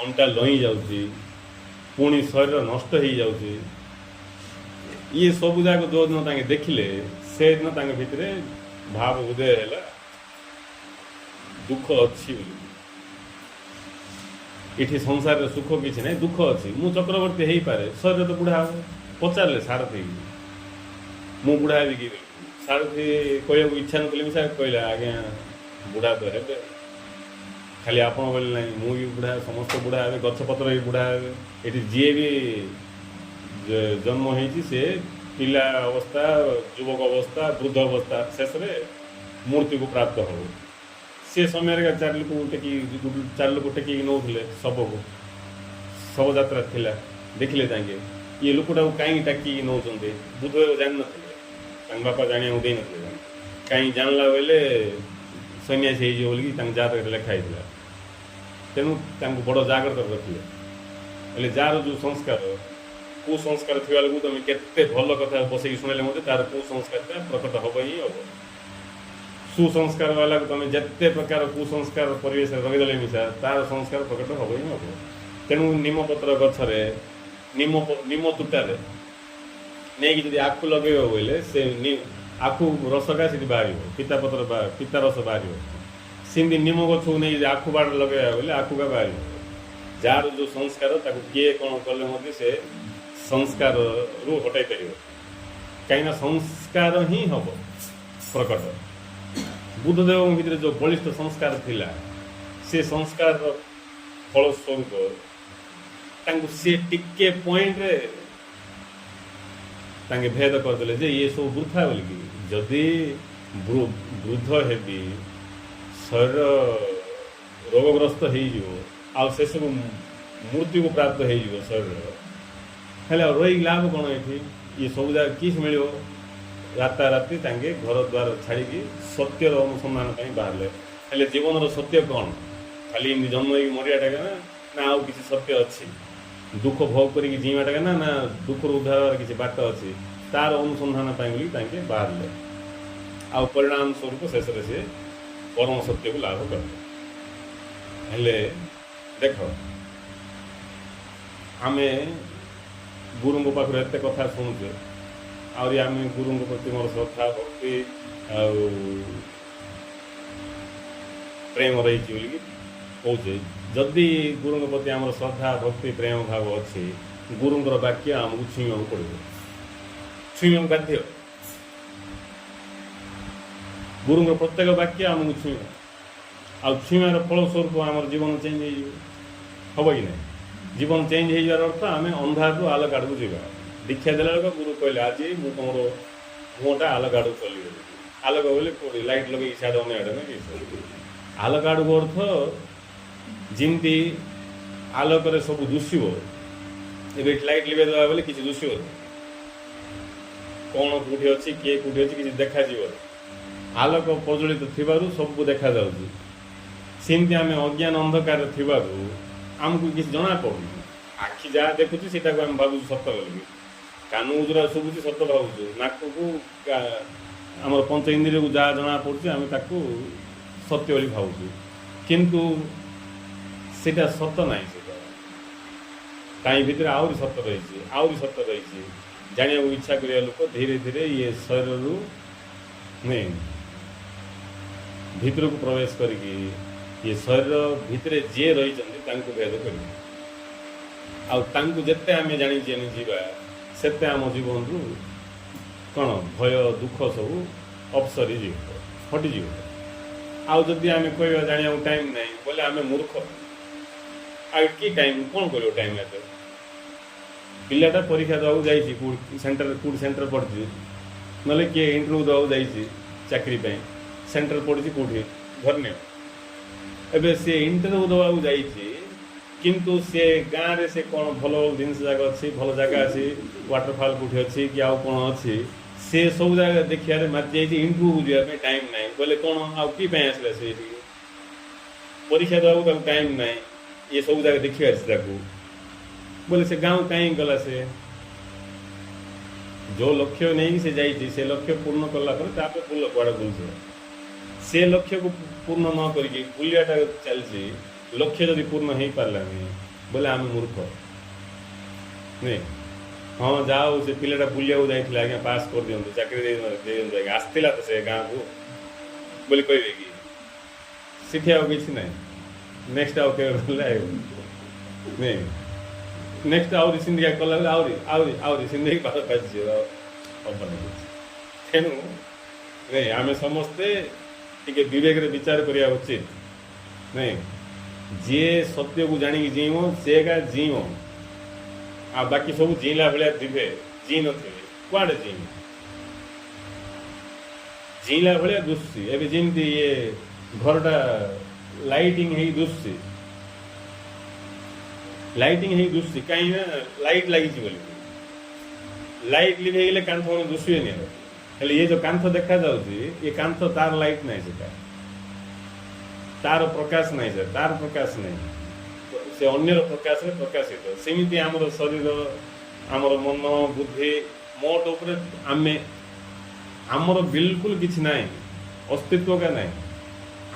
अंटा लई जाऊँगी पुणी शरीर नष्ट हो जाऊँगी ये सब जाक जो दिन देखिले से दिन भितर भाव उदय है दुख अच्छी इठी संसार सुख किसी ना दुख अच्छी मु चक्रवर्ती हो पारे शरीर तो बुढ़ा हम पचारे सारथी मु बुढ़ा भी कि सारथी कह इच्छा नी कहले आज्ञा बुढ़ा तो है खाली आप बोले ना मुझे बुढ़ा समस्त बुढ़ा हे गछपतर भी बुढ़ा हे जी भी जन्म होती से पिला अवस्था युवक अवस्था वृद्ध अवस्था शेष मूर्ति को प्राप्त हो से समय चार लोग टेक नौले शव को शव यात्रा थिला देखिले जाएंगे ये लोकटा कहीं टाकी नौ बुद्धदेव जान ना बापा जाना दे ना कहीं जानला बेले सन्यासी बोलिकी जतक लिखाई तेणु बड़ जाग्रत रखिले जार जो संस्कार कुसंस्कार थी बेलू तुम केते भल कथा बसई शुणिले मत तार कुसंस्कार प्रकट हम ही हम सुसंस्कार वाला तुम जिते प्रकार कुसंस्कार परिवेश रहीदे मिशा तार संस्कार प्रकट हम ही हम तेणु निमपत्र गचरे निम तुटार नहीं कि आखु लगे बोले से आखु रसका से बाहर पिता पत्र पिता रस बाहर ସେମିତି ନିମ ଗଛକୁ ନେଇ ଆଖୁ ବାଡ଼ ଲଗାଇବା ବୋଲେ ଆଖୁକା ବାହାରିବ। ଯାହାର ଯେଉଁ ସଂସ୍କାର ତାକୁ କିଏ କ'ଣ କଲେ ମଧ୍ୟ ସେ ସଂସ୍କାରରୁ ହଟାଇ ପାରିବ। କାହିଁକିନା ସଂସ୍କାର ହିଁ ହେବ ପ୍ରକଟ। ବୁଦ୍ଧଦେବଙ୍କ ଭିତରେ ଯେଉଁ ବଳିଷ୍ଠ ସଂସ୍କାର ଥିଲା ସେ ସଂସ୍କାରର ଫଳସ୍ୱରୂପ ତାଙ୍କୁ ସେ ଟିକେ ପଏଣ୍ଟରେ ତାଙ୍କେ ଭେଦ କରିଦେଲେ ଯେ ଇଏ ସବୁ ବୃଥା ବୋଲିକି। ଯଦି ବୃଦ୍ଧ ହେବି, ଶରୀର ରୋଗଗ୍ରସ୍ତ ହେଇଯିବ, ଆଉ ସେସବୁ ମୃତ୍ୟୁକୁ ପ୍ରାପ୍ତ ହେଇଯିବ ଶରୀର, ହେଲେ ଆଉ ରହିକି ଲାଭ କ'ଣ ଏଠି? ଇଏ ସବୁ ଜାଗା କିସ୍ ମିଳିବ? ରାତାରାତି ତାଙ୍କେ ଘର ଦ୍ୱାର ଛାଡ଼ିକି ସତ୍ୟର ଅନୁସନ୍ଧାନ ପାଇଁ ବାହାରିଲେ। ହେଲେ ଜୀବନର ସତ୍ୟ କ'ଣ? ଖାଲି ଏମିତି ଜନ୍ମ ହେଇକି ମରିବାଟା ନା ଆଉ କିଛି ସତ୍ୟ ଅଛି? ଦୁଃଖ ଭୋଗ କରିକି ଜିଇବାଟା ନା ଦୁଃଖରୁ ଉଦ୍ଧାର ହେବାର କିଛି ବାଟ ଅଛି? ତାର ଅନୁସନ୍ଧାନ ପାଇଁ ବୋଲି ତାଙ୍କେ ବାହାରିଲେ। ଆଉ ପରିଣାମ ସ୍ୱରୂପ ଶେଷରେ ସେ ପରମ ସତ୍ୟକୁ ଲାଭ କଲେ। ହେଲେ ଦେଖ, ଆମେ ଗୁରୁଙ୍କ ପାଖରୁ ଏତେ କଥା ଶୁଣୁଛେ, ଆହୁରି ଆମେ ଗୁରୁଙ୍କ ପ୍ରତି ମୋର ଶ୍ରଦ୍ଧା ଭକ୍ତି ଆଉ ପ୍ରେମ ରହିଛି ବୋଲିକି କହୁଛେ। ଯଦି ଗୁରୁଙ୍କ ପ୍ରତି ଆମର ଶ୍ରଦ୍ଧା ଭକ୍ତି ପ୍ରେମ ଭାବ ଅଛି, ଗୁରୁଙ୍କର ବାକ୍ୟ ଆମକୁ ଛୁଇଁବାକୁ ପଡ଼ିବ, ଛୁଇଁବାକୁ ବାଧ୍ୟ। ଗୁରୁଙ୍କର ପ୍ରତ୍ୟେକ ବାକ୍ୟ ଆମକୁ ଛୁଇଁବ, ଆଉ ଛୁଇଁବାର ଫଳସ୍ୱରୂପ ଆମର ଜୀବନ ଚେଞ୍ଜ ହେଇଯିବ। ହେବ କି ନାହିଁ? ଜୀବନ ଚେଞ୍ଜ ହେଇଯିବାର ଅର୍ଥ ଆମେ ଅନ୍ଧାରରୁ ଆଲୋକ ଆଡ଼କୁ ଯିବା। ଦୀକ୍ଷା ଦେଲା ବେଳକୁ ଗୁରୁ କହିଲେ ଆଜି ମୁଁ ତୁମର ମୁହଁଟା ଆଲୋକ ଆଡ଼କୁ ଚଲିଗଲି। ଆଲୋକ ବୋଲେ କେଉଁଠି ଲାଇଟ୍ ଲଗେଇକି ସିଆଡ଼େ ଅନ୍ୟ ଆଡ଼େ ନାଇଁ କି? ଆଲୋକ ଆଡ଼କୁ ଅର୍ଥ ଯେମିତି ଆଲୋକରେ ସବୁ ଦୁଷିବ। ଏବେ ଲାଇଟ୍ ଲିଭେଇ ଦେବା ବେଲେ କିଛି ଦୁଷିବ, କ'ଣ କେଉଁଠି ଅଛି କିଏ କେଉଁଠି ଅଛି କିଛି ଦେଖାଯିବ। ଆଲୋକ ପ୍ରଜ୍ୱଳିତ ଥିବାରୁ ସବୁ ଦେଖାଯାଉଛି। ସେମିତି ଆମେ ଅଜ୍ଞାନ ଅନ୍ଧକାରରେ ଥିବାରୁ ଆମକୁ କିଛି ଜଣାପଡ଼ୁନି। ଆଖି ଯାହା ଦେଖୁଛି ସେଇଟାକୁ ଆମେ ଭାବୁଛୁ ସତ ବୋଲିକି, କାନକୁ ଯେଉଁଟା ଶୁଭୁଛି ସତ ଭାବୁଛୁ, ନାକକୁ ଆମର ପଞ୍ଚ ଇନ୍ଦ୍ରିୟକୁ ଯାହା ଜଣାପଡ଼ୁଛି ଆମେ ତାକୁ ସତ୍ୟ ବୋଲି ଭାବୁଛୁ। କିନ୍ତୁ ସେଇଟା ସତ ନାହିଁ। ସେଇଟା କାହିଁ ଭିତରେ ଆହୁରି ସତ ରହିଛି, ଆହୁରି ସତ ରହିଛି। ଜାଣିବାକୁ ଇଚ୍ଛା କରିବା ଲୋକ ଧୀରେ ଧୀରେ ଇଏ ଶରୀରରୁ ନାଇଁ ଭିତରକୁ ପ୍ରବେଶ କରିକି ଇଏ ଶରୀର ଭିତରେ ଯିଏ ରହିଛନ୍ତି ତାଙ୍କୁ ଭେଦ କରିବେ। ଆଉ ତାଙ୍କୁ ଯେତେ ଆମେ ଜାଣିଛେ ଯିବା, ସେତେ ଆମ ଜୀବନରୁ କ'ଣ ଭୟ ଦୁଃଖ ସବୁ ଅପସରିଯିବ, ହଟିଯିବ। ଆଉ ଯଦି ଆମେ କହିବା ଜାଣିବାକୁ ଟାଇମ୍ ନାହିଁ ବୋଲେ ଆମେ ମୂର୍ଖ। ଆଉ କି ଟାଇମ୍ କ'ଣ କରିବ? ଟାଇମ୍ ଏତେ ପିଲାଟା ପରୀକ୍ଷା ଦେବାକୁ ଯାଇଛି, କେଉଁଠି ସେଣ୍ଟର ପଡ଼ିଛି, ନହେଲେ କିଏ ଇଣ୍ଟରଭ୍ୟୁ ଦେବାକୁ ଯାଇଛି ଚାକିରି ପାଇଁ, ସେଣ୍ଟର ପଡ଼ିଛି କେଉଁଠି ଧରିନିଅ। ଏବେ ସେ ଇଣ୍ଟରଭ୍ୟୁ ଦେବାକୁ ଯାଇଛି, କିନ୍ତୁ ସେ ଗାଁରେ ସେ କ'ଣ ଭଲ ଜିନିଷ ଯାକ ଅଛି, ଭଲ ଜାଗା ଅଛି, ୱାଟରଫଲ୍ କେଉଁଠି ଅଛି କି ଆଉ କ'ଣ ଅଛି, ସେ ସବୁ ଜାଗା ଦେଖିବାରେ ମାତି ଯାଇଛି। ଇଣ୍ଟରଭ୍ୟୁ ଯିବା ପାଇଁ ଟାଇମ୍ ନାହିଁ ବୋଲେ କ'ଣ ଆଉ କି ପାଇଁ ଆସିଲା? ସେଇଠିକି ପରୀକ୍ଷା ଦେବାକୁ ତାକୁ ଟାଇମ୍ ନାହିଁ, ଏ ସବୁ ଜାଗା ଦେଖିବାର ତାକୁ ବୋଲେ ସେ ଗାଁକୁ କାହିଁକି ଗଲା? ସେ ଯେଉଁ ଲକ୍ଷ୍ୟ ନେଇକି ସେ ଯାଇଛି, ସେ ଲକ୍ଷ୍ୟ ପୂର୍ଣ୍ଣ କଲା ପରେ ତାପରେ ବୁଲ କୁଆଡ଼େ ବୁଲୁଛି। ସେ ଲକ୍ଷ୍ୟକୁ ପୂର୍ଣ୍ଣ ନ କରିକି ବୁଲିବାଟା ଚାଲିଛି। ଲକ୍ଷ୍ୟ ଯଦି ପୂର୍ଣ୍ଣ ହେଇପାରିଲାନି ବୋଲେ ଆମେ ମୂର୍ଖ ନାଇଁ। ହଁ ଯାହା ହଉ ସେ ପିଲାଟା ବୁଲିବାକୁ ଯାଇଥିଲା, ଆଜ୍ଞା ପାସ୍ କରିଦିଅନ୍ତୁ, ଚାକିରି ଦେଇଦିଅନ୍ତୁ ଆଜ୍ଞା, ଆସିଥିଲା ତ ସେ ଗାଁକୁ ବୋଲି କହିବେ କି? ସେଠି ଆଉ କିଛି ନାହିଁ। ନେକ୍ସଟ ଆଉ କେବେ ଗଲେ ନାଇଁ, ନେକ୍ସଟ ଆହୁରି ସିନ୍ଧିକା କଲାବେଳେ ଆହୁରି ଆହୁରି ଆହୁରି ସିନ୍ଧିକି ପାଦ ପାଚିଯିବ ହବନି। ତେଣୁ ନାଇଁ ଆମେ ସମସ୍ତେ ଟିକେ ବିବେକରେ ବିଚାର କରିବା ଉଚିତ ନାଇଁ। ଯିଏ ସତ୍ୟକୁ ଜାଣିକି ଜିଇଁବ ସେ ଏକା ଜିଇଁବ, ଆଉ ବାକି ସବୁ ଜିଇଁଲା ଭଳିଆ ଥିବେ, ଜିଇଁ ନଥିବେ କୁଆଡ଼େ ଜିଇଁବ? ଜିଇଁଲା ଭଳିଆ ଦୁଶୁଛି। ଏବେ ଯେମିତି ଇଏ ଘରଟା ଲାଇଟିଂ ହେଇ ଦୁଶୁଛି, ଲାଇଟିଂ ହେଇ ଦୁଶୁଛି କାହିଁକି ନା ଲାଇଟ୍ ଲାଗିଛି ବୋଲି। ଲାଇଟ୍ ଲିଭେଇଗଲେ କାନ୍ଥ ମାନେ ଦୁଶିବେନି। ହେଲେ ଇଏ ଯେଉଁ କାନ୍ଥ ଦେଖାଯାଉଛି, ଏ କାନ୍ଥ ତାର ଲାଇଟ୍ ନାହିଁ, ସେଟା ତାର ପ୍ରକାଶ ନାହିଁ, ସେ ତାର ପ୍ରକାଶ ନାହିଁ, ସେ ଅନ୍ୟର ପ୍ରକାଶରେ ପ୍ରକାଶିତ। ସେମିତି ଆମର ଶରୀର, ଆମର ମନ ବୁଦ୍ଧି ମୋଟ ଉପରେ ଆମର ବିଲକୁଲ କିଛି ନାହିଁ, ଅସ୍ତିତ୍ୱ କା ନାହିଁ।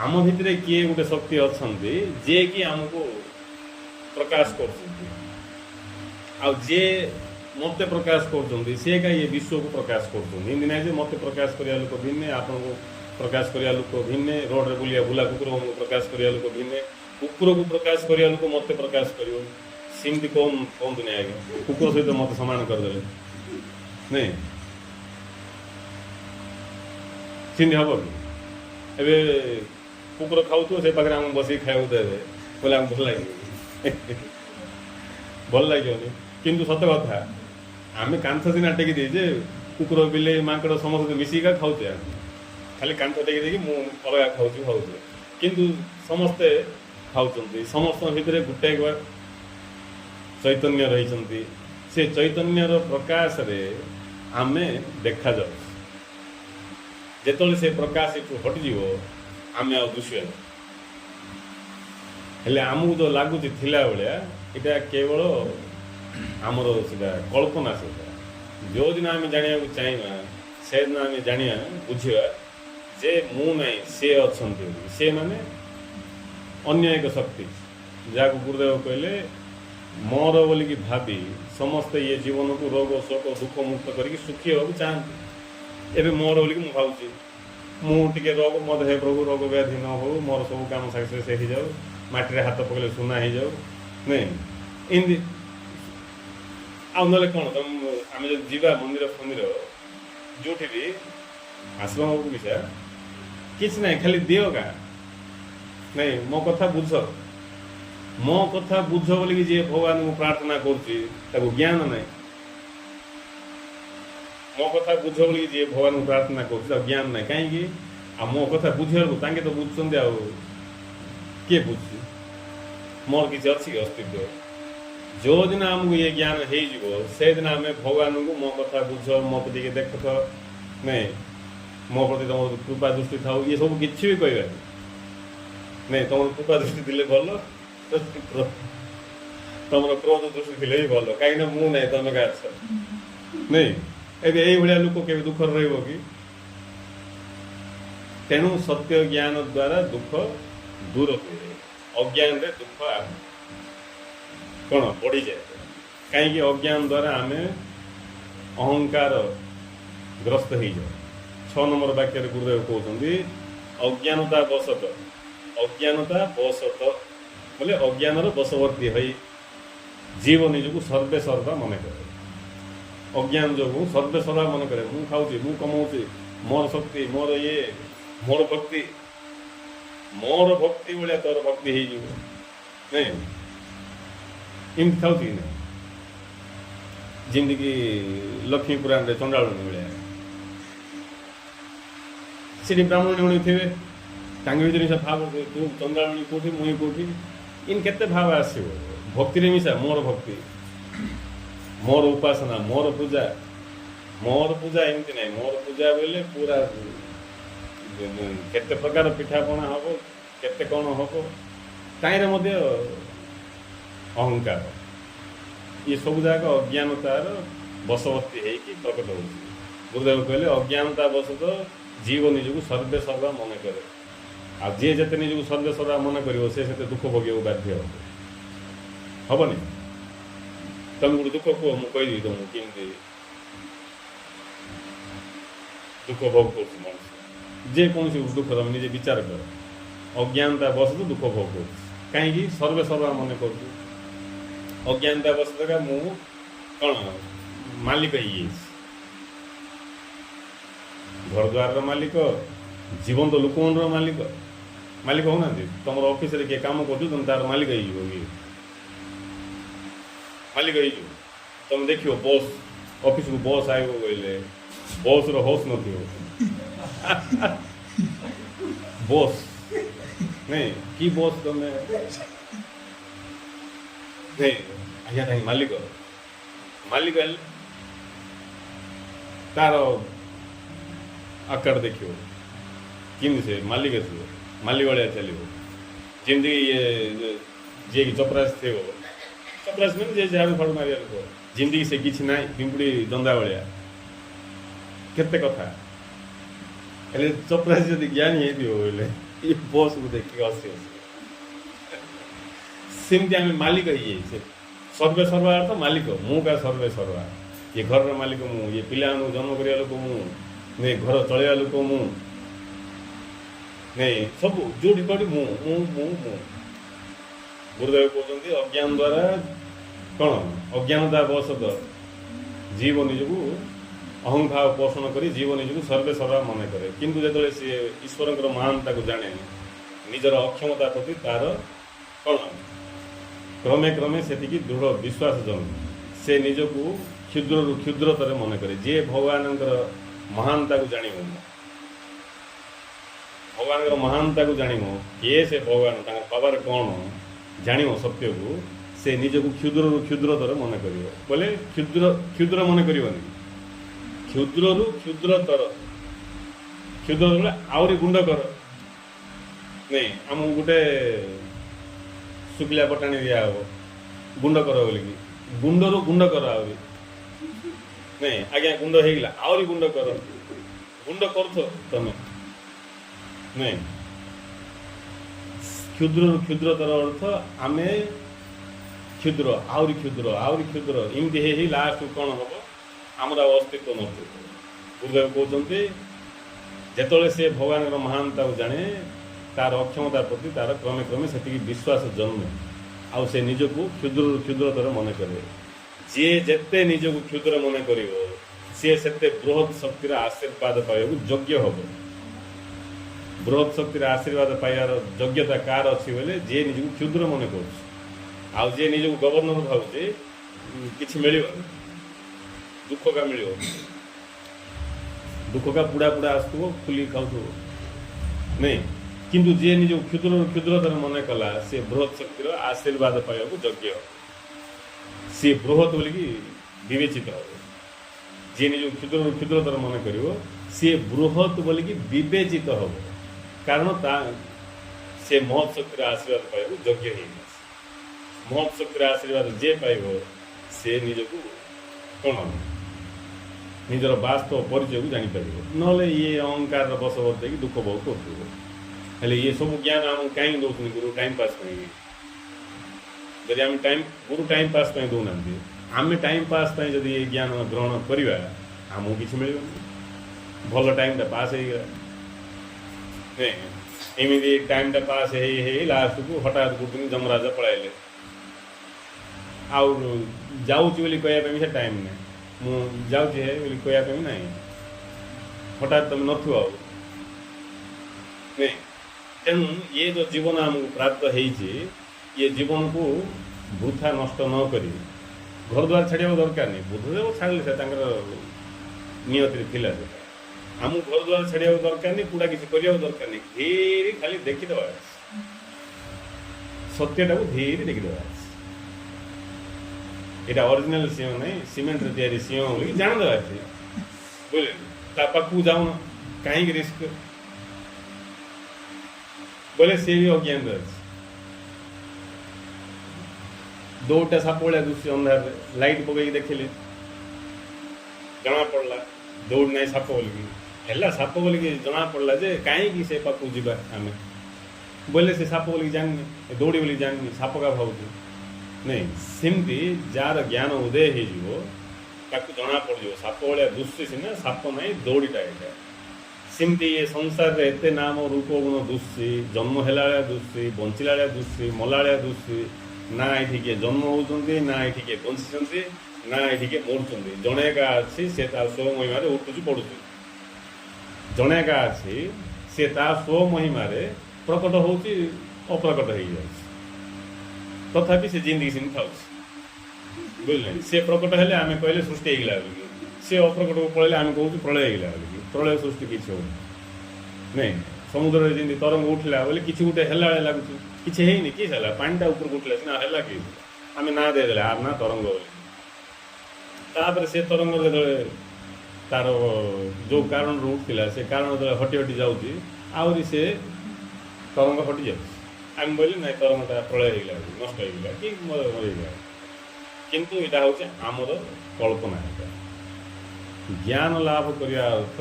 ଆମ ଭିତରେ କିଏ ଗୋଟେ ଶକ୍ତି ଅଛନ୍ତି ଯିଏକି ଆମକୁ ପ୍ରକାଶ କରୁଛନ୍ତି, ଆଉ ଯିଏ ମୋତେ ପ୍ରକାଶ କରୁଛନ୍ତି ସେ ଏକା ଇଏ ବିଶ୍ୱକୁ ପ୍ରକାଶ କରୁଛନ୍ତି। ଏମିତି ନାହିଁ ଯେ ମୋତେ ପ୍ରକାଶ କରିବା ଲୋକ ଭିନ୍ନେ, ଆପଣଙ୍କୁ प्रकाश करिया लोक भिन्ने रोड रे बुलिया बुला कुकुर को प्रकाश करिया लोक भिन्ने कुकुर को प्रकाश करिया लोक मते प्रकाश करियो सिमती कौन कौन दुनिया आगे कुकुर सहित मत समान करदे नहीं सिंधी हम कि एबे कुकुर खाऊ से पाखे आम बस खाया देवे बोले आम भल लगे भल लगे किंतु सत कथा आम कांथ सीना टेकी देजे कुकुर बिले माकड़ समस्त मिसिका खाऊे खाली कांथ टेकी देकी मु अलग खाऊे किंतु समस्ते खाऊँ समस्त भितर गोटे चैतन्य रही से चैतन्यर प्रकाश रे आमे देखा जाऊ जेतले से प्रकाश एठू हटिଯିव आमे आ दृश्य हेले आमको जो लगुच थिला बेलिया इटा केवल आमर सीधा कल्पना से जो दिन आम जाना चाहिए से दिन आम जाना बुझा जे मु ना से अच्छा से माने अन्य एक शक्ति जहाँ गुरुदेव कहले मोर बोलिकी भावी समस्ते ये जीवन को रोग शोक दुख मुक्त करके सुखी होगा चाहती एवं मोर बोलिकी मुझे भावुँ मुझे रोग मत हे प्रभु रोग व्याधि न हो मोर सब कम सक्सेस हो जाऊ माटी रे हाथ पकड़े सुना हो जाऊ नहीं इमती आ ना कौन तुम आम जो जीवा मंदिर फंदिर जो भी आश्रम को मिसा किसी ना खाली दियो का नहीं मो कथा बुझ मो कथा बुझ बोलिकी जी भगवान को प्रार्थना कर ज्ञान नहीं मो कथा बुझ बोलिकी जी भगवान को प्रार्थना कर ज्ञान नहीं कहीं आ मो कथा बुझे तांके तो बुझुंट आ किए बुझ मोर किसी अच्छी अस्तित्व जो दिन आमको ये ज्ञान हो से दिन आम भगवान को मो कथा बुझ मो प्रति देख नहीं मो प्रति तुम कृपा दृष्टि था ये सब किसी भी कह नहीं तुम कृपा दृष्टि दिले भल तुम क्रोध दृष्टि थी भी भल कहीं मु ना तुम क्या नहीं एबे यही भाया लोक के दुख रही तेणु सत्य ज्ञान द्वारा दुख दूर हुए अज्ञान रे दुख कौन बढ़ी जाए कहीं अज्ञान द्वारा आम अहंकार ग्रस्त हो जाए 6 नंबर वाक्य गुरुदेव कहते अज्ञानता बसत बोले अज्ञान बशवर्ती हो जीव निजक सर्वे सर्वा मन करे अज्ञान जो सर्वे सर्वा मन करे मु खाऊँ मु कमाऊँ मोर शक्ति मोर ये मोर भक्ति भाया तोर भक्ति हो नहीं इमती खाऊ कि नहीं जमीक लक्ष्मी पुराण रे चंडालुणी भाया सी ब्राह्मणी थे भर से भाव तू चंद्राणी कौटी मुई कौटी इन केते भाव आसो भक्ति मिशा मोर भक्ति मोर उपासना मोर पूजा एमती ना मोर पूजा बोले पूरा केते प्रकार पिठापणा हम केते कौन हम कहीं अहंकार ये सब जाक अज्ञानतार बशवर्ती होगी प्रकट हो गुरुदेव कहले अज्ञानता बसत जीव निजक सर्वे सर्वा मन करे आ जी जिते निजक सर्वे सर्वा मन कर से दुख भोग बाध्य हेनी तुम गोटे दुख कह मुझे कहीदेवी तुमको केमती दुख भोग कर मनुष्य जेकोसी दुख तुम निजे विचार कर अज्ञानता बस तो दुख भोग कर कहीं सर्वे सर्वा मन कर अज्ञानता बस का मु कौन मालिक ही घर द्वार मालिक जीवंत लोक मालिक मालिक होना तुम ऑफिस रे किए काम कर तुम तार मालिक हो मालिक हो तुम देख बस ऑफिस को बस आयो कहले बस रोस न बस नहीं कि बस तुम नहीं आज्ञा कहीं मालिक मालिक तार आकार देखियो किन से मालिक आसो मालिक भाया चलो जमी ये जी चपरास थे चपरास मैंने जे झाड़ू फाड़ू मारे लोक जमी से किसी ना पिंपुड़ी दंदा भाया केते कथा हेल्ले चपरास जब ज्ञानी होते ये बस को देखिए हसी सेमती आम मालिक ही सर्वे सर्वा अर्थ मालिक मु का सर्वे सर्वा ये घर मालिक मु ये पिला जन्म करा लोक मु घर चलवा लोक मु ନାଇଁ ସବୁ ଯୋଉଠି କୋଉଠି ମୁଁ ଗୁରୁଦେବ କହୁଛନ୍ତି ଅଜ୍ଞାନ ଦ୍ୱାରା କ'ଣ ଅଜ୍ଞାନତା ବଶତଃ ଜୀବ ନିଜକୁ ଅହଂଭାବ ପୋଷଣ କରି ଜୀବ ନିଜକୁ ସର୍ବେ ସର୍ବା ମନେ କରେ, କିନ୍ତୁ ଯେତେବେଳେ ସିଏ ଈଶ୍ୱରଙ୍କର ମହାନତାକୁ ଜାଣେ ନିଜର ଅକ୍ଷମତା ପ୍ରତି ତାର କ'ଣ କ୍ରମେ କ୍ରମେ ସେତିକି ଦୃଢ଼ ବିଶ୍ୱାସ ଜନ୍ମେ, ସେ ନିଜକୁ କ୍ଷୁଦ୍ରରୁ କ୍ଷୁଦ୍ରତର ମନେ କରେ। ଯିଏ ଭଗବାନଙ୍କର ମହାନତାକୁ ଜାଣିବ, ଭଗବାନଙ୍କର ମହାନତାକୁ ଜାଣିବ, କିଏ ସେ ଭଗବାନ ତାଙ୍କ ପାୱାର କ'ଣ ଜାଣିବ ସତ୍ୟକୁ, ସେ ନିଜକୁ କ୍ଷୁଦ୍ରରୁ କ୍ଷୁଦ୍ରତର ମନେ କରିବ। ବୋଲେ କ୍ଷୁଦ୍ର ମନେ କରିବନି, କ୍ଷୁଦ୍ରରୁ କ୍ଷୁଦ୍ରତର, କ୍ଷୁଦ୍ର ବୋଲେ ଆହୁରି ଗୁଣ୍ଡ କର। ନାଇଁ ଆମକୁ ଗୋଟେ ଶୁଖିଲା ପଟାଣି ଦିଆହେବ ଗୁଣ୍ଡ କର ବୋଲିକି, ଗୁଣ୍ଡରୁ ଗୁଣ୍ଡ କର ଆହୁରି। ନାଇଁ ଆଜ୍ଞା ଗୁଣ୍ଡ ହେଇଗଲା, ଆହୁରି ଗୁଣ୍ଡ କର, ଗୁଣ୍ଡ କରୁଥ ତମେ। ନାଇଁ କ୍ଷୁଦ୍ରରୁ କ୍ଷୁଦ୍ରତର ଅର୍ଥ ଆମେ କ୍ଷୁଦ୍ର ଆହୁରି କ୍ଷୁଦ୍ର ଆହୁରି କ୍ଷୁଦ୍ର, ଏମିତି ହେଇ ଲାଷ୍ଟକୁ କ'ଣ ହେବ, ଆମର ଆଉ ଅସ୍ତିତ୍ୱ ନଥିବ। ଗୁରୁଦେବ କହୁଛନ୍ତି ଯେତେବେଳେ ସେ ଭଗବାନଙ୍କର ମହାନତାକୁ ଜାଣେ, ତାର ଅକ୍ଷମତା ପ୍ରତି ତାର କ୍ରମେ କ୍ରମେ ସେତିକି ବିଶ୍ୱାସ ଜନ୍ମେ, ଆଉ ସେ ନିଜକୁ କ୍ଷୁଦ୍ରରୁ କ୍ଷୁଦ୍ରତର ମନେ କରେ। ଯିଏ ଯେତେ ନିଜକୁ କ୍ଷୁଦ୍ର ମନେ କରିବ, ସିଏ ସେତେ ବୃହତ୍ ଶକ୍ତିର ଆଶୀର୍ବାଦ ପାଇବାକୁ ଯୋଗ୍ୟ ହେବ। ବୃହତ୍ ଶକ୍ତିର ଆଶୀର୍ବାଦ ପାଇବାର ଯୋଗ୍ୟତା କାହାର ଅଛି ବୋଲେ, ଯିଏ ନିଜକୁ କ୍ଷୁଦ୍ର ମନେ କରୁଛି। ଆଉ ଯିଏ ନିଜକୁ ଗଭର୍ଣ୍ଣର ଭାବୁଛି କିଛି ମିଳିବନି, ଦୁଃଖ କା ମିଳିବ, ଦୁଃଖ କା ପୁଡ଼ା ପୁଡ଼ା ଆସୁଥିବ, ଫୁଲି ଖାଉଥିବ। ନାଇଁ କିନ୍ତୁ ଯିଏ ନିଜକୁ କ୍ଷୁଦ୍ରରୁ କ୍ଷୁଦ୍ରତର ମନେ କଲା, ସେ ବୃହତ୍ ଶକ୍ତିର ଆଶୀର୍ବାଦ ପାଇବାକୁ ଯୋଗ୍ୟ, ସିଏ ବୃହତ୍ ବୋଲିକି ବିବେଚିତ ହେବ। ଯିଏ ନିଜକୁ କ୍ଷୁଦ୍ରରୁ କ୍ଷୁଦ୍ରତର ମନେ କରିବ, ସିଏ ବୃହତ୍ ବୋଲିକି ବିବେଚିତ ହେବ, କାରଣ ସେ ମହତ୍ ଶକ୍ତିର ଆଶୀର୍ବାଦ ପାଇବାକୁ ଯୋଗ୍ୟ ହେଇଯାଇଛି। ମହତ୍ ଶକ୍ତିର ଆଶୀର୍ବାଦ ଯିଏ ପାଇବ, ସେ ନିଜକୁ କ'ଣ ନିଜର ବାସ୍ତବ ପରିଚୟକୁ ଜାଣିପାରିବ। ନହେଲେ ଇଏ ଅହଙ୍କାରର ବଶବର୍ତ୍ତୀ ହେଇକି ଦୁଃଖ ଭୋଗ କରୁଥିବ। ହେଲେ ଇଏ ସବୁ ଜ୍ଞାନ ଆମକୁ କାହିଁକି ଦେଉଛନ୍ତି? ଗୁରୁ ଟାଇମ୍ ପାସ୍ ପାଇଁ। ଯଦି ଆମେ ଗୁରୁ ଟାଇମ୍ ପାସ୍ ପାଇଁ ଦେଉନାହାନ୍ତି, ଆମେ ଟାଇମ୍ ପାସ୍ ପାଇଁ ଯଦି ଏ ଜ୍ଞାନ ଗ୍ରହଣ କରିବା, ଆମକୁ କିଛି ମିଳିବନି। ଭଲ ଟାଇମ୍ଟା ପାସ୍ ହେଇଗଲା, ଏମିତି ଟାଇମ୍ଟା ପାସ୍ ହେଇ ଲାଷ୍ଟକୁ ହଠାତ୍ ଗୋଟେ ଦିନ ଯମରାଜା ପଳାଇଲେ, ଆଉ ଯାଉଛି ବୋଲି କହିବା ପାଇଁ ବି ସେ ଟାଇମ୍ ନାହିଁ। ମୁଁ ଯାଉଛି ବୋଲି କହିବା ପାଇଁ ନାହିଁ, ହଠାତ୍ ତମେ ନଥିବ ଆଉ। ନାଇଁ ତେଣୁ ଇଏ ଯେଉଁ ଜୀବନ ଆମକୁ ପ୍ରାପ୍ତ ହେଇଛି, ଇଏ ଜୀବନକୁ ବୃଥା ନଷ୍ଟ ନ କରି ଘରଦ୍ୱାର ଛାଡ଼ିବାକୁ ଦରକାର ନାହିଁ। ବୁଦ୍ଧଦେବ ଛାଡ଼ିଲେ, ସେ ତାଙ୍କର ନିୟତିରେ ଥିଲା। ସେଟା ଆମକୁ ଘରଦ୍ୱାର ଛାଡ଼ିବାକୁ ଦରକାର ନାହିଁ, ପୁରା କିଛି କରିବାକୁ ଦରକାର ନାହିଁ। ଧୀରେ ଖାଲି ଦେଖିଦେବା, ସତ୍ୟଟାକୁ ଧୀରେ ଦେଖିଦେବା। ଏଇଟା ଅରିଜିନାଲ ସିଂହ ନାହିଁ, ସିମେଣ୍ଟରେ ତିଆରି ସିଂହ ବୋଲି ଜାଣିଦେବା। ବୁଝିଲେ, ତା ପାଖକୁ ଯାଉନ, କାହିଁକି ରିସ୍କ ବୋଲେ ସେ ବି ଅଜ୍ଞାନରେ ଅଛି। ଦୌଡ଼ଟା ସାପ ଭଳିଆ ଦୁଷି, ଅନ୍ଧାରରେ ଲାଇଟ୍ ପକେଇକି ଦେଖିଲେ ଜଣା ପଡ଼ିଲା ଦୌଡ଼ ନାହିଁ ସାପ ବୋଲିକି, ହେଲା ସାପ ବୋଲିକି ଜଣା ପଡ଼ିଲା ଯେ କାହିଁକି ସେ ପାଖକୁ ଯିବା ଆମେ, ବୋଇଲେ ସେ ସାପ ବୋଲିକି ଜାଣିନି, ଦୌଡ଼ି ବୋଲିକି ଜାଣିନି, ସାପ କା ଭାବୁଛୁ। ନାଇଁ ସେମିତି ଯାହାର ଜ୍ଞାନ ଉଦୟ ହେଇଯିବ, ତାକୁ ଜଣା ପଡ଼ିଯିବ ସାପ ଭଳିଆ ଦୁଷି ସିନା, ସାପ ନାହିଁ, ଦୌଡ଼ିଟା ଏଇଟା। ସେମିତି ଏ ସଂସାରରେ ଏତେ ନାମ ରୂପ ଗୁଣ ଦୁଷି, ଜନ୍ମ ହେଲା ଭଳିଆ ଦୁଷି, ବଞ୍ଚିଲା ଭଳିଆ ଦୁଷି, ମଲା ଭଳିଆ ଦୁଷି। ନା ଏଠି କିଏ ଜନ୍ମ ହେଉଛନ୍ତି, ନା ଏଠି କିଏ ବଞ୍ଚିଛନ୍ତି, ନା ଏଠି କିଏ ମରୁଛନ୍ତି। ଜଣେ ଏକା ଅଛି, ସେ ତା ସ୍ୱମହିମାରେ ଉଠୁଛି ପଡ଼ୁଛି। ଜଣେ ଏକା ଅଛି, ସେ ତା ସ୍ୱମହିମାରେ ପ୍ରକଟ ହେଉଛି, ଅପ୍ରକଟ ହେଇଯାଉଛି, ତଥାପି ସେ ଜିନ୍ଦିଗି ସେମିତି ଥାଉଛି। ବୁଝିଲେ, ସେ ପ୍ରକଟ ହେଲେ ଆମେ କହିଲେ ସୃଷ୍ଟି ହେଇଗଲା ବୋଲିକି, ସେ ଅପ୍ରକଟକୁ ପଳେଇଲେ ଆମେ କହୁଛୁ ପ୍ରଳୟ ହେଇଗଲା ବୋଲିକି। ପ୍ରଳୟ ସୃଷ୍ଟି କିଛି ହେଉନି। ନାଇଁ ସମୁଦ୍ରରେ ଯେମିତି ତରଙ୍ଗ ଉଠିଲା ବୋଲି କିଛି ଗୋଟେ ହେଲା ଭଳିଆ ଲାଗୁଛି, କିଛି ହେଇନି। କି ହେଲା, ପାଣିଟା ଉପରକୁ ଉଠିଲା ସିନା, ହେଲା କି ଆମେ ନାଁ ଦେଇଦେଲେ ଆର ନା ତରଙ୍ଗ ବୋଲି। ତାପରେ ସେ ତରଙ୍ଗ ଯେତେବେଳେ ତାର ଯେଉଁ କାରଣରୁ ଉଠିଥିଲା, ସେ କାରଣ ଯେତେବେଳେ ହଟି ହଟି ଯାଉଛି, ଆହୁରି ସେ ତରଙ୍ଗ ହଟି ଯାଉଛି। ଆମେ କହିଲେ ନାଇଁ ତରଙ୍ଗଟା ପ୍ରଳୟ ହେଇଗଲା, ନଷ୍ଟ ହେଇଗଲା, କି ମରିଗଲା। କିନ୍ତୁ ଏଇଟା ହେଉଛି ଆମର କଳ୍ପନା। ଏଇଟା ଜ୍ଞାନ ଲାଭ କରିବା ଅର୍ଥ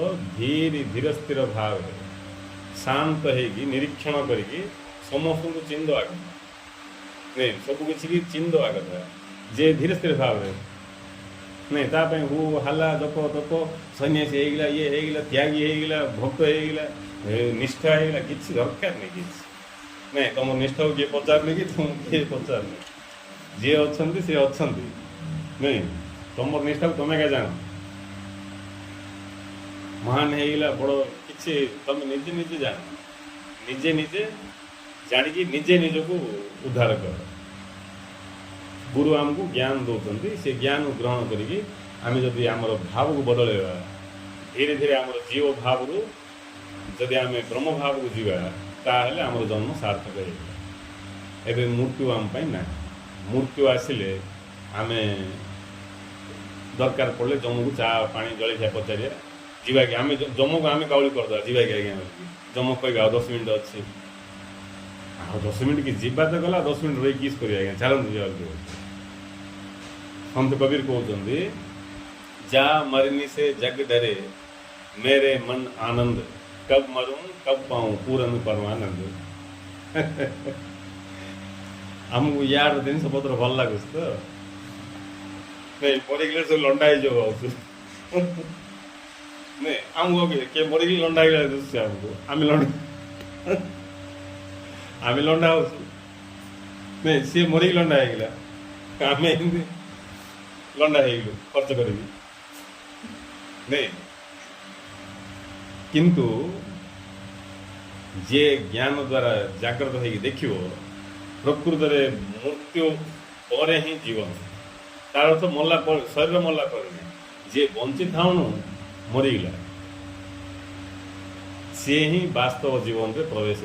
ଧୀର ସ୍ଥିର ଭାବରେ ଶାନ୍ତ ହେଇକି ନିରୀକ୍ଷଣ କରିକି ସମସ୍ତଙ୍କୁ ଚିନ୍ହିଦେବା କଥା। ନାଇଁ ସବୁକିଛି ଚିନ୍ହିଦେବା କଥା, ଯେ ଧୀରେ ସ୍ଥିର ଭାବରେ। ନାଇଁ ତା ପାଇଁ ହୁ ହାଲା ଜପ ତପ, ସନ୍ନ୍ୟାସୀ ହେଇଗଲା, ଇଏ ହେଇଗଲା, ତ୍ୟାଗୀ ହେଇଗଲା, ଭକ୍ତ ହେଇଗଲା, निष्ठा ହେଇଗଲା କିଛି ଦରକାର ନାହିଁ କିଛି ନାଇଁ ତମ ନିଷ୍ଠାକୁ କିଏ ପଚାରୁନି କି ତୁମକୁ କିଏ ପଚାରୁନି ଯିଏ ଅଛନ୍ତି ସିଏ ଅଛନ୍ତି ନାଇଁ ତମର ନିଷ୍ଠାକୁ ତମେ ଏକା ଜାଣ ମହାନ ହେଇଗଲା ବଡ଼ କିଛି ତମେ ନିଜେ ନିଜେ ଜାଣ ନିଜେ ନିଜେ ଜାଣିକି ନିଜେ ନିଜକୁ ଉଦ୍ଧାର କର ଗୁରୁ ଆମକୁ ଜ୍ଞାନ ଦେଉଛନ୍ତି ସେ ଜ୍ଞାନକୁ ଗ୍ରହଣ କରିକି ଆମେ ଯଦି ଆମର ଭାବକୁ ବଦଳେଇବା ଧୀରେ ଧୀରେ ଆମର ଜୀବ ଭାବରୁ ଯଦି ଆମେ ବ୍ରହ୍ମ ଭାବକୁ ଯିବା ତାହେଲେ ଆମର ଜନ୍ମ ସାର୍ଥକ ହେଇଯିବ ଏବେ ମୃତ୍ୟୁ ଆମ ପାଇଁ ନାହିଁ ମୃତ୍ୟୁ ଆସିଲେ ଆମେ ଦରକାର ପଡ଼ିଲେ ଯମକୁ ଚା ପାଣି ଜଳଖିଆ ପଚାରିବା ଯିବା କି ଆମେ ଯମକୁ ଆମେ କାଉଳି କରିଦେବା ଯିବା କି ଆଜ୍ଞା ଯମ କହିବା ଆଉ 10 ମିନିଟ୍ ଅଛି ଆଉ 10 ମିନିଟ୍ କି ଯିବା ତ ଗଲା 10 ମିନିଟ୍ ରହି କିସ୍ କରିବା ଆଜ୍ଞା ଚାଲନ୍ତୁ ଯିବାକୁ ସନ୍ଥ କବୀର କହୁଛନ୍ତି जा मरने से जग डरे मेरे मन आनंद कब मरूं कब पाऊं पूरन परमानंद हमको यार दिन पत्र भल लगुच तो नहीं मरिगले सब लंडा हो नहीं आमको के मरिक लंडा हमको आम लंडा हो नहीं सी मरिक लंडा होगा आम लंडा हो खर्च करी नहीं किंतु जे ज्ञान द्वारा जागृत हो देखियो प्रकृत में मृत्यु पर ही जीवन तार अर्थ मरला शरीर मरला पर जे बंची थाउनु मरीगला सी ही वास्तव जीवन में प्रवेश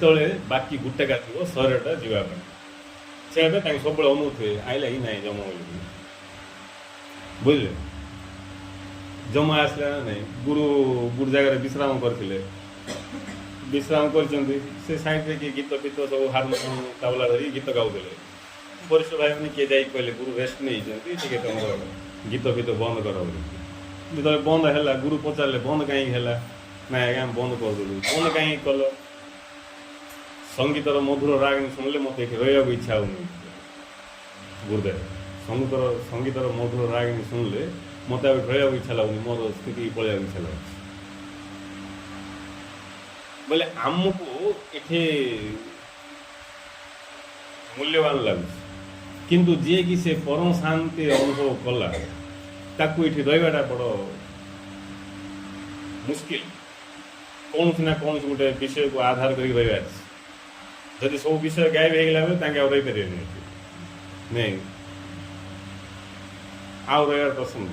हो बाकी गुटेका थी शरीरटा जावाई से सब अनुथे आईला ही ना जम बुझे जम आसला ना नहीं गुरु गुरु जगह विश्राम करते विश्राम कर साइड किए गीत फीत सब हारमोनियम तबला धरी गीत गाऊले वरिष्ठ भाई मैंने किए जाए कहले गुरु रेस्ट नहीं तुम गीत फीत बंद कर जो बंद है गुरु पचारे बंद कहीं ना आज्ञा बंद करदेलु बंद कहीं कल संगीतर मधुर राग शुणिले मत रहा इच्छा होनी गुरुदेव संगीतर मधुर राग शुणिले मत रहा इच्छा लगुनि मोर स्थिति पलैया इच्छा लगे बोले आमको ये मूल्यवान लगुच किंतु जी कि से परम शांति अनुभव कला ताकू ये रहा बड़ मुस्किल कौन ना कौन गोटे विषय को आधार कर रहा जदि सब विषय गायब हो गला बेले रही पारे नहीं आउ रहा पसंद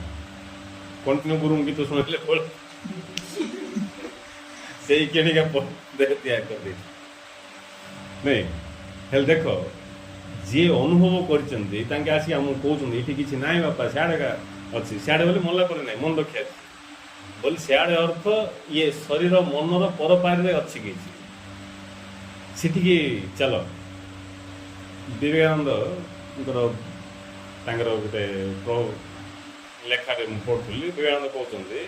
कंटिन्यू गुरु गीत शुणिले से केणिका देह त्याग कर नहीं हेल्ले देख जी अनुभव कर आसिक आमको कहते ये किसी ना बापा सियाड़े अच्छी सियाड़े बोले मरला पर ना मन रखा बोले सियाड़े अर्थ ये शरीर मनर परपारे अच्छी किसी सेठिकी चल विवेकानंद गोटे लेखार पढ़ुली विवेकानंद कहते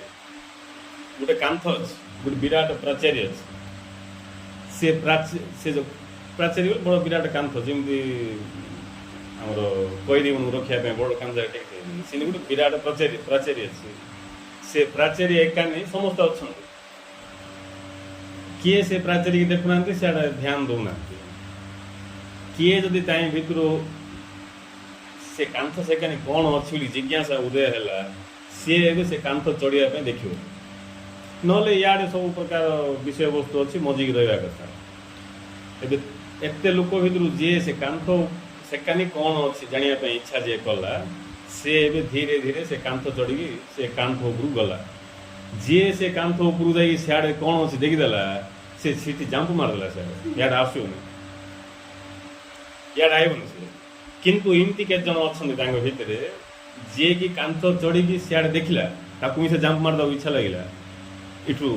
गोटे कांथ अच्छे गोटे विराट प्राचार्य अच्छे से जो प्राचार्य बड़ विराट कांथ जमी आमर कैदी मन रखापी बड़ कांथ से गोटे विराट प्राचार्य अच्छे से प्राचार्य एका नहीं समस्त अच्छा किए से प्राचार्य की देखुना सियाड़े ध्यान दौना किए जदि भितर से कांथ से कौन अच्छी जिज्ञासा उदय है सी से कांथ चढ़ापी देखो नले इे सब प्रकार विषय वस्तु अच्छी मजिक रहा कथा एत लोक भर जी से कांथ सेकानी कौन अच्छी जानापी इच्छा जे कला सी धीरे धीरे से कांथ चढ़ी से कांथ उपरू गला जी से कांथ उपरू जा सियाड़े कौन अच्छी देखीदेला से सीटी जंप मारदेला सियाड़े आसुनि इे आईबनी से किंतु इमती केत जन अच्छा भितर जी कि कांथ चढ़ी सियाड़े देखला ताकू से जंप मारदा इच्छा लगे इठू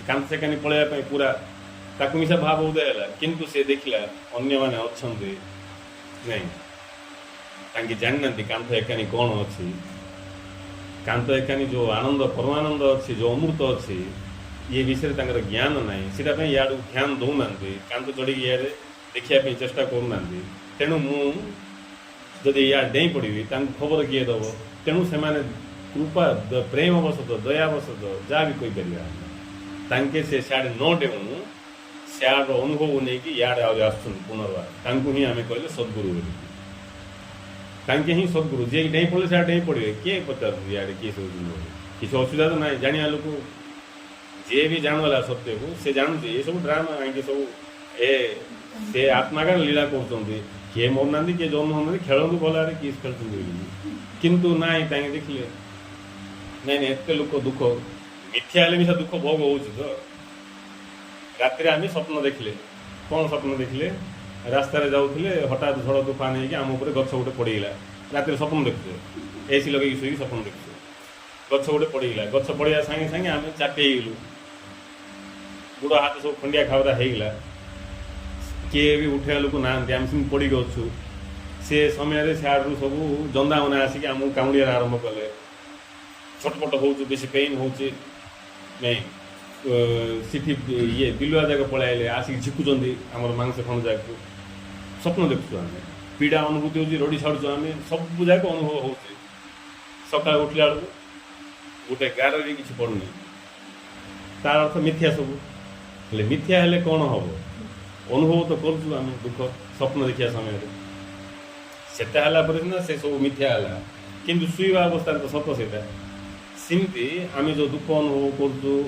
कांथ से कानी पलैया पूरा ताकू मिसा भाव उदय है किंतु से देखला अन्य माने अच्छा नहीं जाना कांथ एकानी कौन अच्छी कांथ एकानी जो आनंद परमानंद अच्छी जो अमृत अच्छी ये विषय ज्ञान ना सीटा इाड़ू ध्यान दौना कांथ चढ़ी इे देखापी चेष्टा करना तेणु मुझे या डेई पड़ी खबर किए दब तेणु से कृपा प्रेमवशत दयावशत जहाँ भी कहीपर तांके से सियाड़े न डेउनु सियाड़ अनुभव नहीं कि इयाड़े आउे आसुछन पुनर्बार तांकु ही आमे कहले सद्गुरु बोली तांके ही सद्गुरु जे नहीं पड़े सियाड़े नहीं पड़े किए पचार इयाड़े किए सब किसी असुविधा तो ना जानिया लोक जे भी जानवाला सत्य को से जानते ये सब ड्रामा आगे सब ए से आत्माकार लीला कर किए मरना किए जन्म होना खेलतु भल किए खेलते किंतु ना देखिले नहीं एत लोक दुख मिथ्या हेल्ले भी से दुख भोग हो तो राति आम स्वप्न देखिले कौन स्वप्न देखिले रास्त जाऊे हठात झड़ तूफान होम उपर गछ गोटे पड़गला राति स्वप्न देखुए एसी लगे शुई स्वप्न देखुए गछ गोटे पड़गला गछ पड़ा सागे सागे आम चापी गलु गुड़ हाथ सब खंडिया खावरा होगला किए भी उठा लोक ना आम सेम पड़ी अच्छु से समय सियाड़ू सब जंदा मैंने आसिक आमको कामुड़िया आरंभ कले छटपट हो बेसी पेन हो सिटी ये बिलुआ जाक पलैले आसिक झिकुंट आम मांस खंड जाक स्वप्न देखु आम पीड़ा अनुभूति हो रड़ी छाड़ू आम सब जाक अनुभव हो सका उठला बेलू गोटे गार भी किसी पड़नी तार अर्थ मिथ्या सब हेल्ले मिथ्या हेल्ले कौन हम अनुभव तो करूँ आम दुख स्वप्न देखा समय सेटा है से सब मिथ्या है किंतु शुवा अवस्था तो सत से सिमती आम जो दुख अनुभव करूँ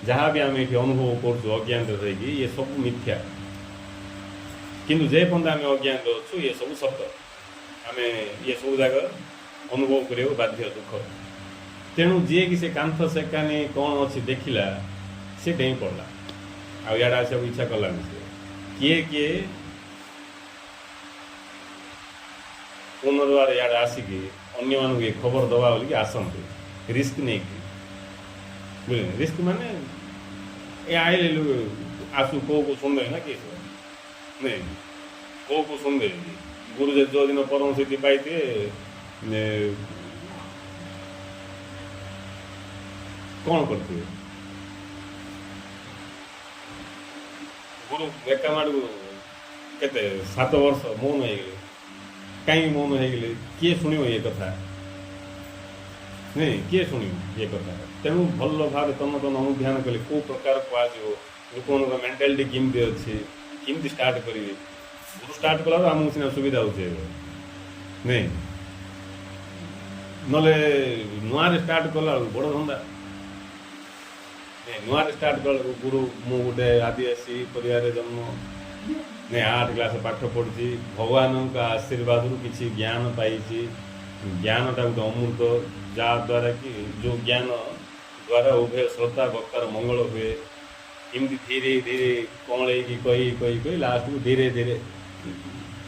जहाँ भी आम ये अनुभव करूँ अज्ञान रही ये सब मिथ्या किंतु जे पर्यंत आम अज्ञान अच्छु ये सब सत आम ये सब जगह अनुभव कर बाध्य दुख तेणु जी कि से कांथ सेकानी कौन अच्छी देखला से डेई पड़ा आड़ा सब इच्छा कलानी से किए किए पुनर्वार इे आसिक अन्य मानक खबर दवा बोलिकी आसते रिस्क नहीं बुझे रिस्क माने ये आए आसु को सुन दे ना कि नहीं को सुन दे गुरु जो दिन परम सिद्धि पाइते कौन करते गुरु एका माड़ू के 7 वर्ष मौन हो गए कहीं मौन हो गए किए शुण ये कथा नहीं किए शुण ये कथा तेणु भल भाव तन तन अनुध्यान कले कौ प्रकार कह लोक मेन्टालिटी केमती अच्छे केमती स्टार्ट करेंगे गुरु स्टार्ट कला आमको सीना सुविधा हो नहीं नले नुआरे स्टार्ट कला बड़ धंदा नुआरे स्टार्ट कला गुरु मु गोटे आदिवासी परिवार जन्म नहीं 8 क्लास पाठ पढ़ी भगवान का आशीर्वाद किसी ज्ञान पाई ज्ञानटा गोटे अमृत जहाँद्वारा कि जो ज्ञान द्वारा उभय श्रोता वक्तार मंगल हुए इमती धीरे धीरे कौन कही कही कही लास्ट को धीरे धीरे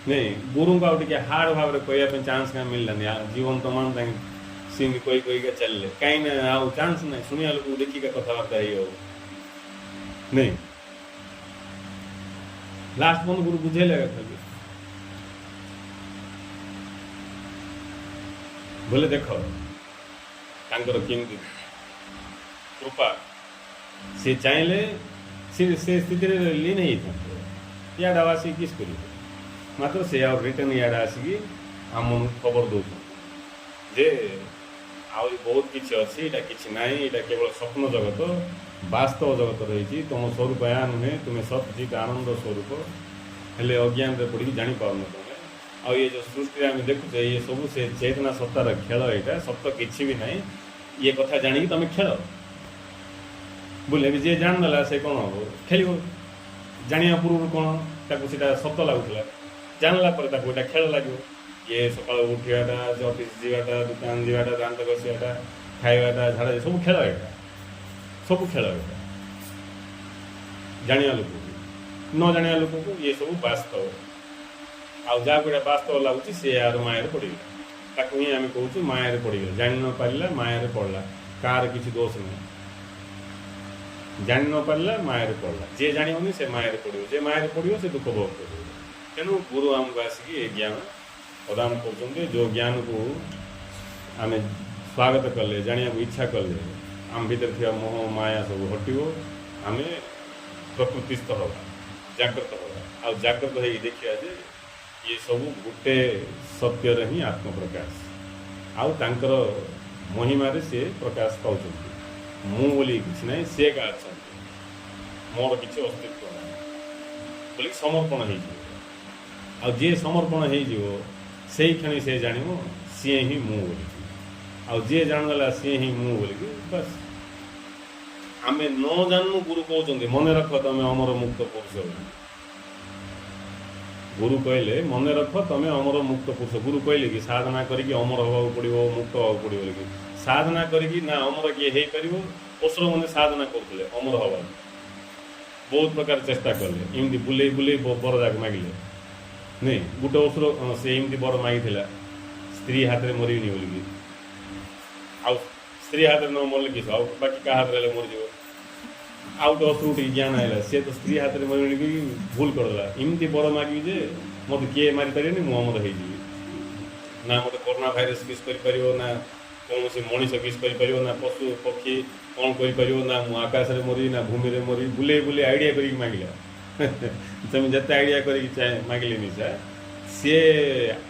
नहीं गुरु को टे हार्ड भाव कहवाई चांस क्या मिललानी जीवन तमाम सिंह कही कही चलले कहीं ना आउ चांस ना शुणिया लोग देखिका कथबार्ता नहीं लास्ट मन गुरु बुझेगा खाली बोले देख तांकर केमती कृपा से चाहले से स्थिति लीन होता इड़ा आसिक किस कर मात्र से रिटर्न इड़ा आसिक आम खबर दौर जे आ बहुत किसी अच्छी यहाँ कि ना यहाँ केवल स्वप्न जगत वास्तव जगत रही तुम स्वरूप या नुहे तुम्हें सचित आनंद स्वरूप हेल्ले अज्ञान पड़ी जापार तुम ये जो सृष्टि आम देखुचे ये सब से चेतना सत्तार खेल यहाँ सत्य किसी भी ना ये कथा जाणी तुम खेल बोले जी जानदेला से कौन हम खेल जाना पूर्व कौन ताकू सत लगुला जानला यहाँ खेल लगे ये सका उठाटा ऑफिस जावाटा दुकान जावाटा दांत घसीटा खावाटा झाड़ा सब खेल यहाँ सब खेल यहाँ जाना लोक न जाना लोक को ये सब वास्तव आउ जहाँ को वास्तव लगुच सी यार मायर पड़गला ताकू ही आम कहूँ मायर पड़गला जान न पारा मायर पड़ला कार किसी दोष नहीं जान न पारा मायर पड़ला जे जानी से मायर पड़ो जे मायर पड़ो से दुख भोग कर तेणु गुरु आमको आसिक ज्ञान प्रदान कर जो ज्ञान को आम स्वागत कले जाना इच्छा कले आम भीतर थी मोह माया सब हटो आम प्रकृतिस्थ हवा जागृत हवा आ जागृत हो देखा जे ये सब गोटे सत्यर ही आत्म प्रकाश आउ महिमार सी प्रकाश पाँच मु बोली किसी ना सी का अच्छा ମୋର କିଛି ଅସ୍ତିତ୍ୱ ନାହିଁ ବୋଲି ସମର୍ପଣ ହେଇଯିବ। ଆଉ ଯିଏ ସମର୍ପଣ ହେଇଯିବ ସେଇ କ୍ଷଣି ସେ ଜାଣିବ ସିଏ ହିଁ ମୁଁ ବୋଲିକି। ଆଉ ଯିଏ ଜାଣିଦେଲା ସିଏ ହିଁ ମୁଁ ବୋଲିକି ବାସ୍। ଆମେ ନ ଜାଣୁ ଗୁରୁ କହୁଛନ୍ତି ମନେ ରଖ ତମେ ଅମର ମୁକ୍ତ ପୁରୁଷ ବୋଲି। ଗୁରୁ କହିଲେ ମନେ ରଖ ତମେ ଅମର ମୁକ୍ତ ପୁରୁଷ। ଗୁରୁ କହିଲେ କି ସାଧନା କରିକି ଅମର ହେବାକୁ ପଡ଼ିବ, ମୁକ୍ତ ହେବାକୁ ପଡ଼ିବ ବୋଲିକି। ସାଧନା କରିକି ନା ଅମର କିଏ ହେଇପାରିବ? ଅସୁରମାନେ ସାଧନା କରୁଥିଲେ ଅମର ହେବାକୁ, ବହୁତ ପ୍ରକାର ଚେଷ୍ଟା କଲେ, ଏମିତି ବୁଲେଇ ବୁଲେଇ ବର ଯାକ ମାଗିଲେ ନାଇଁ। ଗୋଟେ ଅସୁର ସେ ଏମିତି ବର ମାଗିଥିଲା ସ୍ତ୍ରୀ ହାତରେ ମରିବିନି ବୋଲିକି। ଆଉ ସ୍ତ୍ରୀ ହାତରେ ନ ମରିଲେ କିଛି ଆଉ ବାକି କାହା ହାତରେ ହେଲେ ମରିଯିବ। ଆଉ ଗୋଟେ ଅସୁର ଟିକେ ଜ୍ଞାନ ହେଲା, ସେ ତ ସ୍ତ୍ରୀ ହାତରେ ମରିବିନି କି ଭୁଲ କରିଦେଲା। ଏମିତି ବର ମାଗିବି ଯେ ମୋତେ କିଏ ମାରିପାରିବେନି, ମୁଁ ଅମର ହେଇଯିବି। ନା ମୋତେ କରୋନା ଭାଇରସ୍ କିଛି କରିପାରିବ, ନା କୌଣସି ମଣିଷ କିଛି କରିପାରିବ, ନା ପଶୁ ପକ୍ଷୀ କ'ଣ କରିପାରିବ, ନା ମୁଁ ଆକାଶରେ ମରିବି, ନା ଭୂମିରେ ମରିବି। ବୁଲେଇ ବୁଲେଇ ଆଇଡ଼ିଆ କରିକି ମାଗିଲା। ତମେ ଯେତେ ଆଇଡ଼ିଆ କରିକି ମାଗିଲେ ମିଶା ସିଏ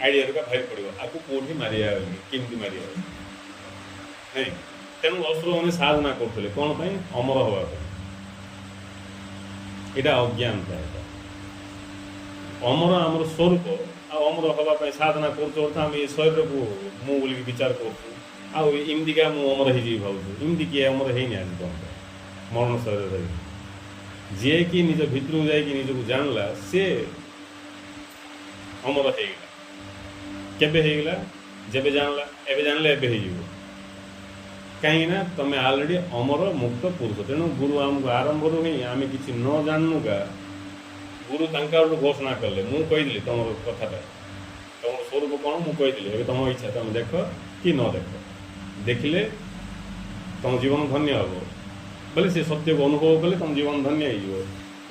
ଆଇଡ଼ିଆରୁ ବାହାରି ପଡ଼ିବ ଆକୁ କେଉଁଠି ମାରିବା କେମିତି ମାରିବା ନାଇଁ। ତେଣୁ ଅସୁରମାନେ ସାଧନା କରୁଥିଲେ କ'ଣ ପାଇଁ? ଅମର ହେବା ପାଇଁ। ଏଇଟା ଅଜ୍ଞାନତା। ଏଇଟା ଅମର ଆମର ସ୍ୱରୂପ। ଆଉ ଅମର ହେବା ପାଇଁ ସାଧନା କରୁଛୁ ଅର୍ଥ ଆମେ ଏ ଶରୀରକୁ ମୁଁ ବୋଲିକି ବିଚାର କରୁଛୁ। ଆଉ ଏମିତିକା ମୁଁ ଅମର ହେଇଯିବି ଭାବୁଛୁ। ଏମିତି କିଏ ଅମର ହେଇନି ଆଜି ପର୍ଯ୍ୟନ୍ତ ମରଣ ଶରୀରରେ। ଯିଏକି ନିଜ ଭିତରକୁ ଯାଇକି ନିଜକୁ ଜାଣିଲା ସେ ଅମର ହେଇଗଲା। କେବେ ହେଇଗଲା? ଯେବେ ଜାଣିଲା। ଏବେ ଜାଣିଲେ ଏବେ ହେଇଯିବ। କାହିଁକିନା ତମେ ଅଲରେଡ଼ି ଅମର ମୁକ୍ତ ପୁରୁଷ। ତେଣୁ ଗୁରୁ ଆମକୁ ଆରମ୍ଭରୁ ହିଁ ଆମେ କିଛି ନ ଜାଣିନୁକା ଗୁରୁ ତାଙ୍କ ଆଡ଼ୁ ଘୋଷଣା କଲେ। ମୁଁ କହିଥିଲି ତମର କଥାଟା, ତମର ସ୍ୱରୂପ କ'ଣ ମୁଁ କହିଥିଲି। ଏବେ ତମ ଇଚ୍ଛା ତମେ ଦେଖ କି ନ ଦେଖ। ଦେଖିଲେ ତମ ଜୀବନ ଧନ୍ୟ ହେବ ବୋଲେ ସେ ସତ୍ୟକୁ ଅନୁଭବ କଲେ ତମ ଜୀବନ ଧନ୍ୟ ହେଇଯିବ।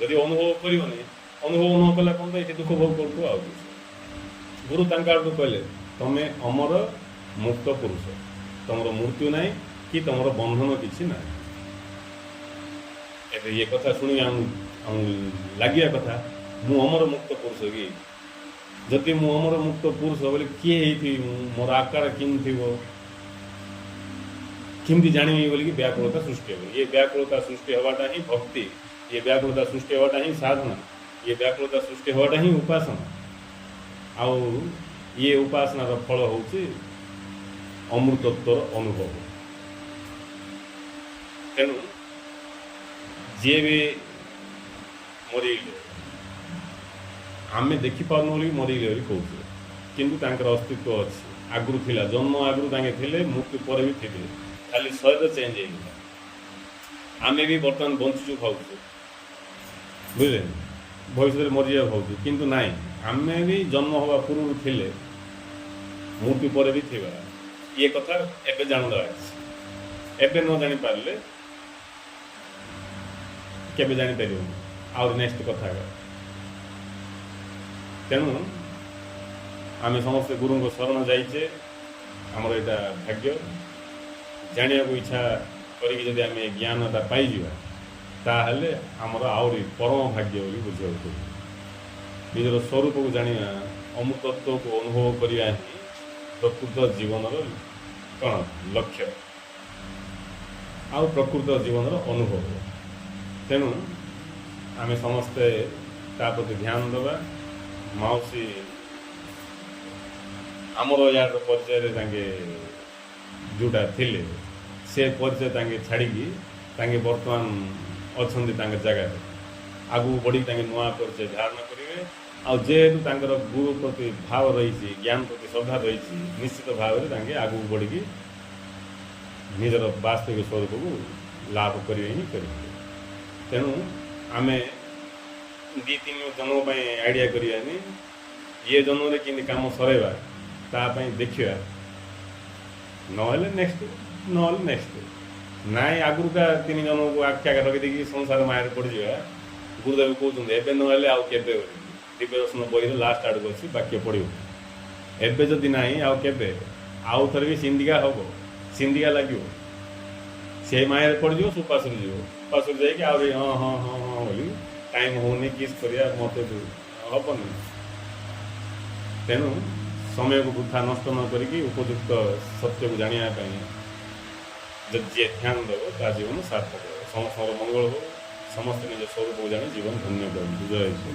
ଯଦି ଅନୁଭବ କରିବନି, ଅନୁଭବ ନ କଲେ କ'ଣ ଏଠି ଦୁଃଖ ଭୋଗ କରୁଥିବ ଆଉ କିଛି। ଗୁରୁ ତାଙ୍କ ଆଡ଼କୁ କହିଲେ ତମେ ଅମର ମୁକ୍ତ ପୁରୁଷ, ତମର ମୃତ୍ୟୁ ନାହିଁ କି ତମର ବନ୍ଧନ କିଛି ନାହିଁ। ଏବେ ଏ କଥା ଶୁଣିକି ଆମକୁ ଲାଗିବା କଥା ମୁଁ ଅମର ମୁକ୍ତ ପୁରୁଷ କି? ଯଦି ମୁଁ ଅମର ମୁକ୍ତ ପୁରୁଷ ବୋଲେ କିଏ ହେଇଥିବି ମୁଁ? ମୋର ଆକାର କେମିତି ଥିବ? କେମିତି ଜାଣିବି ବୋଲିକି ବ୍ୟାକୁଳତା ସୃଷ୍ଟି ହେବ। ଏ ବ୍ୟାକୁଳତା ସୃଷ୍ଟି ହେବାଟା ହିଁ ଭକ୍ତି। ଏ ବ୍ୟାକୁଳତା ସୃଷ୍ଟି ହେବାଟା ହିଁ ସାଧନା। ଏ ବ୍ୟାକୁଳତା ସୃଷ୍ଟି ହେବାଟା ହିଁ ଉପାସନା। ଆଉ ଇଏ ଉପାସନାର ଫଳ ହେଉଛି ଅମୃତତ୍ୱର ଅନୁଭବ। ତେଣୁ ଯିଏ ବି ମରିଗଲେ ଆମେ ଦେଖିପାରୁନୁ ବୋଲି ମରିଗଲେ ବୋଲି କହୁଛୁ, କିନ୍ତୁ ତାଙ୍କର ଅସ୍ତିତ୍ୱ ଅଛି। ଆଗରୁ ଥିଲା, ଜନ୍ମ ଆଗରୁ ତାଙ୍କେ ଥିଲେ, ମୃତ୍ୟୁ ପରେ ବି ଥିଲେ। ଖାଲି ଶରୀର ଚେଞ୍ଜ ହେଇଗଲା। ଆମେ ବି ବର୍ତ୍ତମାନ ବଞ୍ଚୁଛୁ ଭାବୁଛୁ, ବୁଝିଲେ, ଭବିଷ୍ୟତରେ ମରିଯିବା ଭାବୁଛୁ, କିନ୍ତୁ ନାହିଁ। ଆମେ ବି ଜନ୍ମ ହେବା ପୂର୍ବରୁ ଥିଲେ, ମୃତ୍ୟୁ ପରେ ବି ଥିବା। ଇଏ କଥା ଏବେ ଜାଣିଦେବା ଅଛି। ଏବେ ନ ଜାଣିପାରିଲେ କେବେ ଜାଣିପାରିବନି। ଆହୁରି ନେକ୍ସଟ କଥା ହେବା। ତେଣୁ ଆମେ ସମସ୍ତେ ଗୁରୁଙ୍କ ଶରଣ ଯାଇଛେ। ଆମର ଏଇଟା ଭାଗ୍ୟ। ଜାଣିବାକୁ ଇଚ୍ଛା କରିକି ଯଦି ଆମେ ଜ୍ଞାନଟା ପାଇଯିବା ତାହେଲେ ଆମର ଆହୁରି ପରମ ଭାଗ୍ୟ ବୋଲି ବୁଝିବାକୁ ପଡ଼ିବ। ନିଜର ସ୍ୱରୂପକୁ ଜାଣିବା, ଅମୃତତ୍ୱକୁ ଅନୁଭବ କରିବା ହିଁ ପ୍ରକୃତ ଜୀବନର କ'ଣ ଲକ୍ଷ୍ୟ ଆଉ ପ୍ରକୃତ ଜୀବନର ଅନୁଭବ। ତେଣୁ ଆମେ ସମସ୍ତେ ତା ପ୍ରତି ଧ୍ୟାନ ଦେବା। ମାଉସୀ ଆମର ୟାର ପରିଚୟରେ ତାଙ୍କେ ଯେଉଁଟା ଥିଲେ ସେ ପରିଚୟ ତାଙ୍କେ ଛାଡ଼ିକି ତାଙ୍କେ ବର୍ତ୍ତମାନ ଅଛନ୍ତି ତାଙ୍କ ଜାଗାରେ। ଆଗକୁ ବଢ଼ିକି ତାଙ୍କେ ନୂଆ ପରିଚୟ ଧାରଣ କରିବେ। ଆଉ ଯେହେତୁ ତାଙ୍କର ଗୁରୁ ପ୍ରତି ଭାବ ରହିଛି, ଜ୍ଞାନ ପ୍ରତି ଶ୍ରଦ୍ଧା ରହିଛି, ନିଶ୍ଚିତ ଭାବରେ ତାଙ୍କେ ଆଗକୁ ବଢ଼ିକି ନିଜର ବାସ୍ତବିକ ସ୍ୱରୂପକୁ ଲାଭ କରିବେ ହିଁ କରିବେ। ତେଣୁ ଆମେ 2-3 ଜନ୍ମ ପାଇଁ ଆଇଡ଼ିଆ କରିବାନି। ଇଏ ଜନ୍ମରେ କେମିତି କାମ ସରେଇବା ତା ପାଇଁ ଦେଖିବା। ନହେଲେ ନେକ୍ସଟ, ନହେଲେ ନେକ୍ସଟ ନାଇଁ। ଆଗରୁକା 3 ଜଣଙ୍କୁ ଆଖି ଆଗରେ ରଖିଦେଇକି ସଂସାର ମାୟାରେ ପଡ଼ିଯିବା। ଗୁରୁଦେବ କହୁଛନ୍ତି ଏବେ ନହେଲେ ଆଉ କେବେ? ଦିବ୍ୟ ଦର୍ଶନ ବହିରେ ଲାଷ୍ଟ ଆଡ଼କୁ ଅଛି ବାକ୍ୟ ପଡ଼ିବ। ଏବେ ଯଦି ନାହିଁ ଆଉ କେବେ? ଆଉ ଥରେ ବି ସିନ୍ଦିକା ହେବ, ସିନ୍ଦିକା ଲାଗିବ। ସେ ମାୟାରେ ପଡ଼ିଯିବ, ସୁପାସରେ ଯିବ। ଉପାସରେ ଯାଇକି ଆହୁରି ହଁ ହଁ ହଁ ହଁ ବୋଲି ଟାଇମ୍ ହେଉନି କିସ୍ କରିବା, ମୋତେ ହେବନି। ତେଣୁ ସମୟକୁ ବୃଥା ନଷ୍ଟ ନ କରିକି ଉପଯୁକ୍ତ ସତ୍ୟକୁ ଜାଣିବା ପାଇଁ ଯଦି ଯିଏ ଧ୍ୟାନ ଦେବ ତା ଜୀବନ ସାର୍ଥକ ହେବ। ସମସ୍ତଙ୍କର ମଙ୍ଗଳ ହେବ। ସମସ୍ତେ ନିଜ ସ୍ୱରୂପକୁ ଜାଣି ଜୀବନ ଧନ୍ୟ କରନ୍ତୁ। ଜୟ ଶ୍ରୀ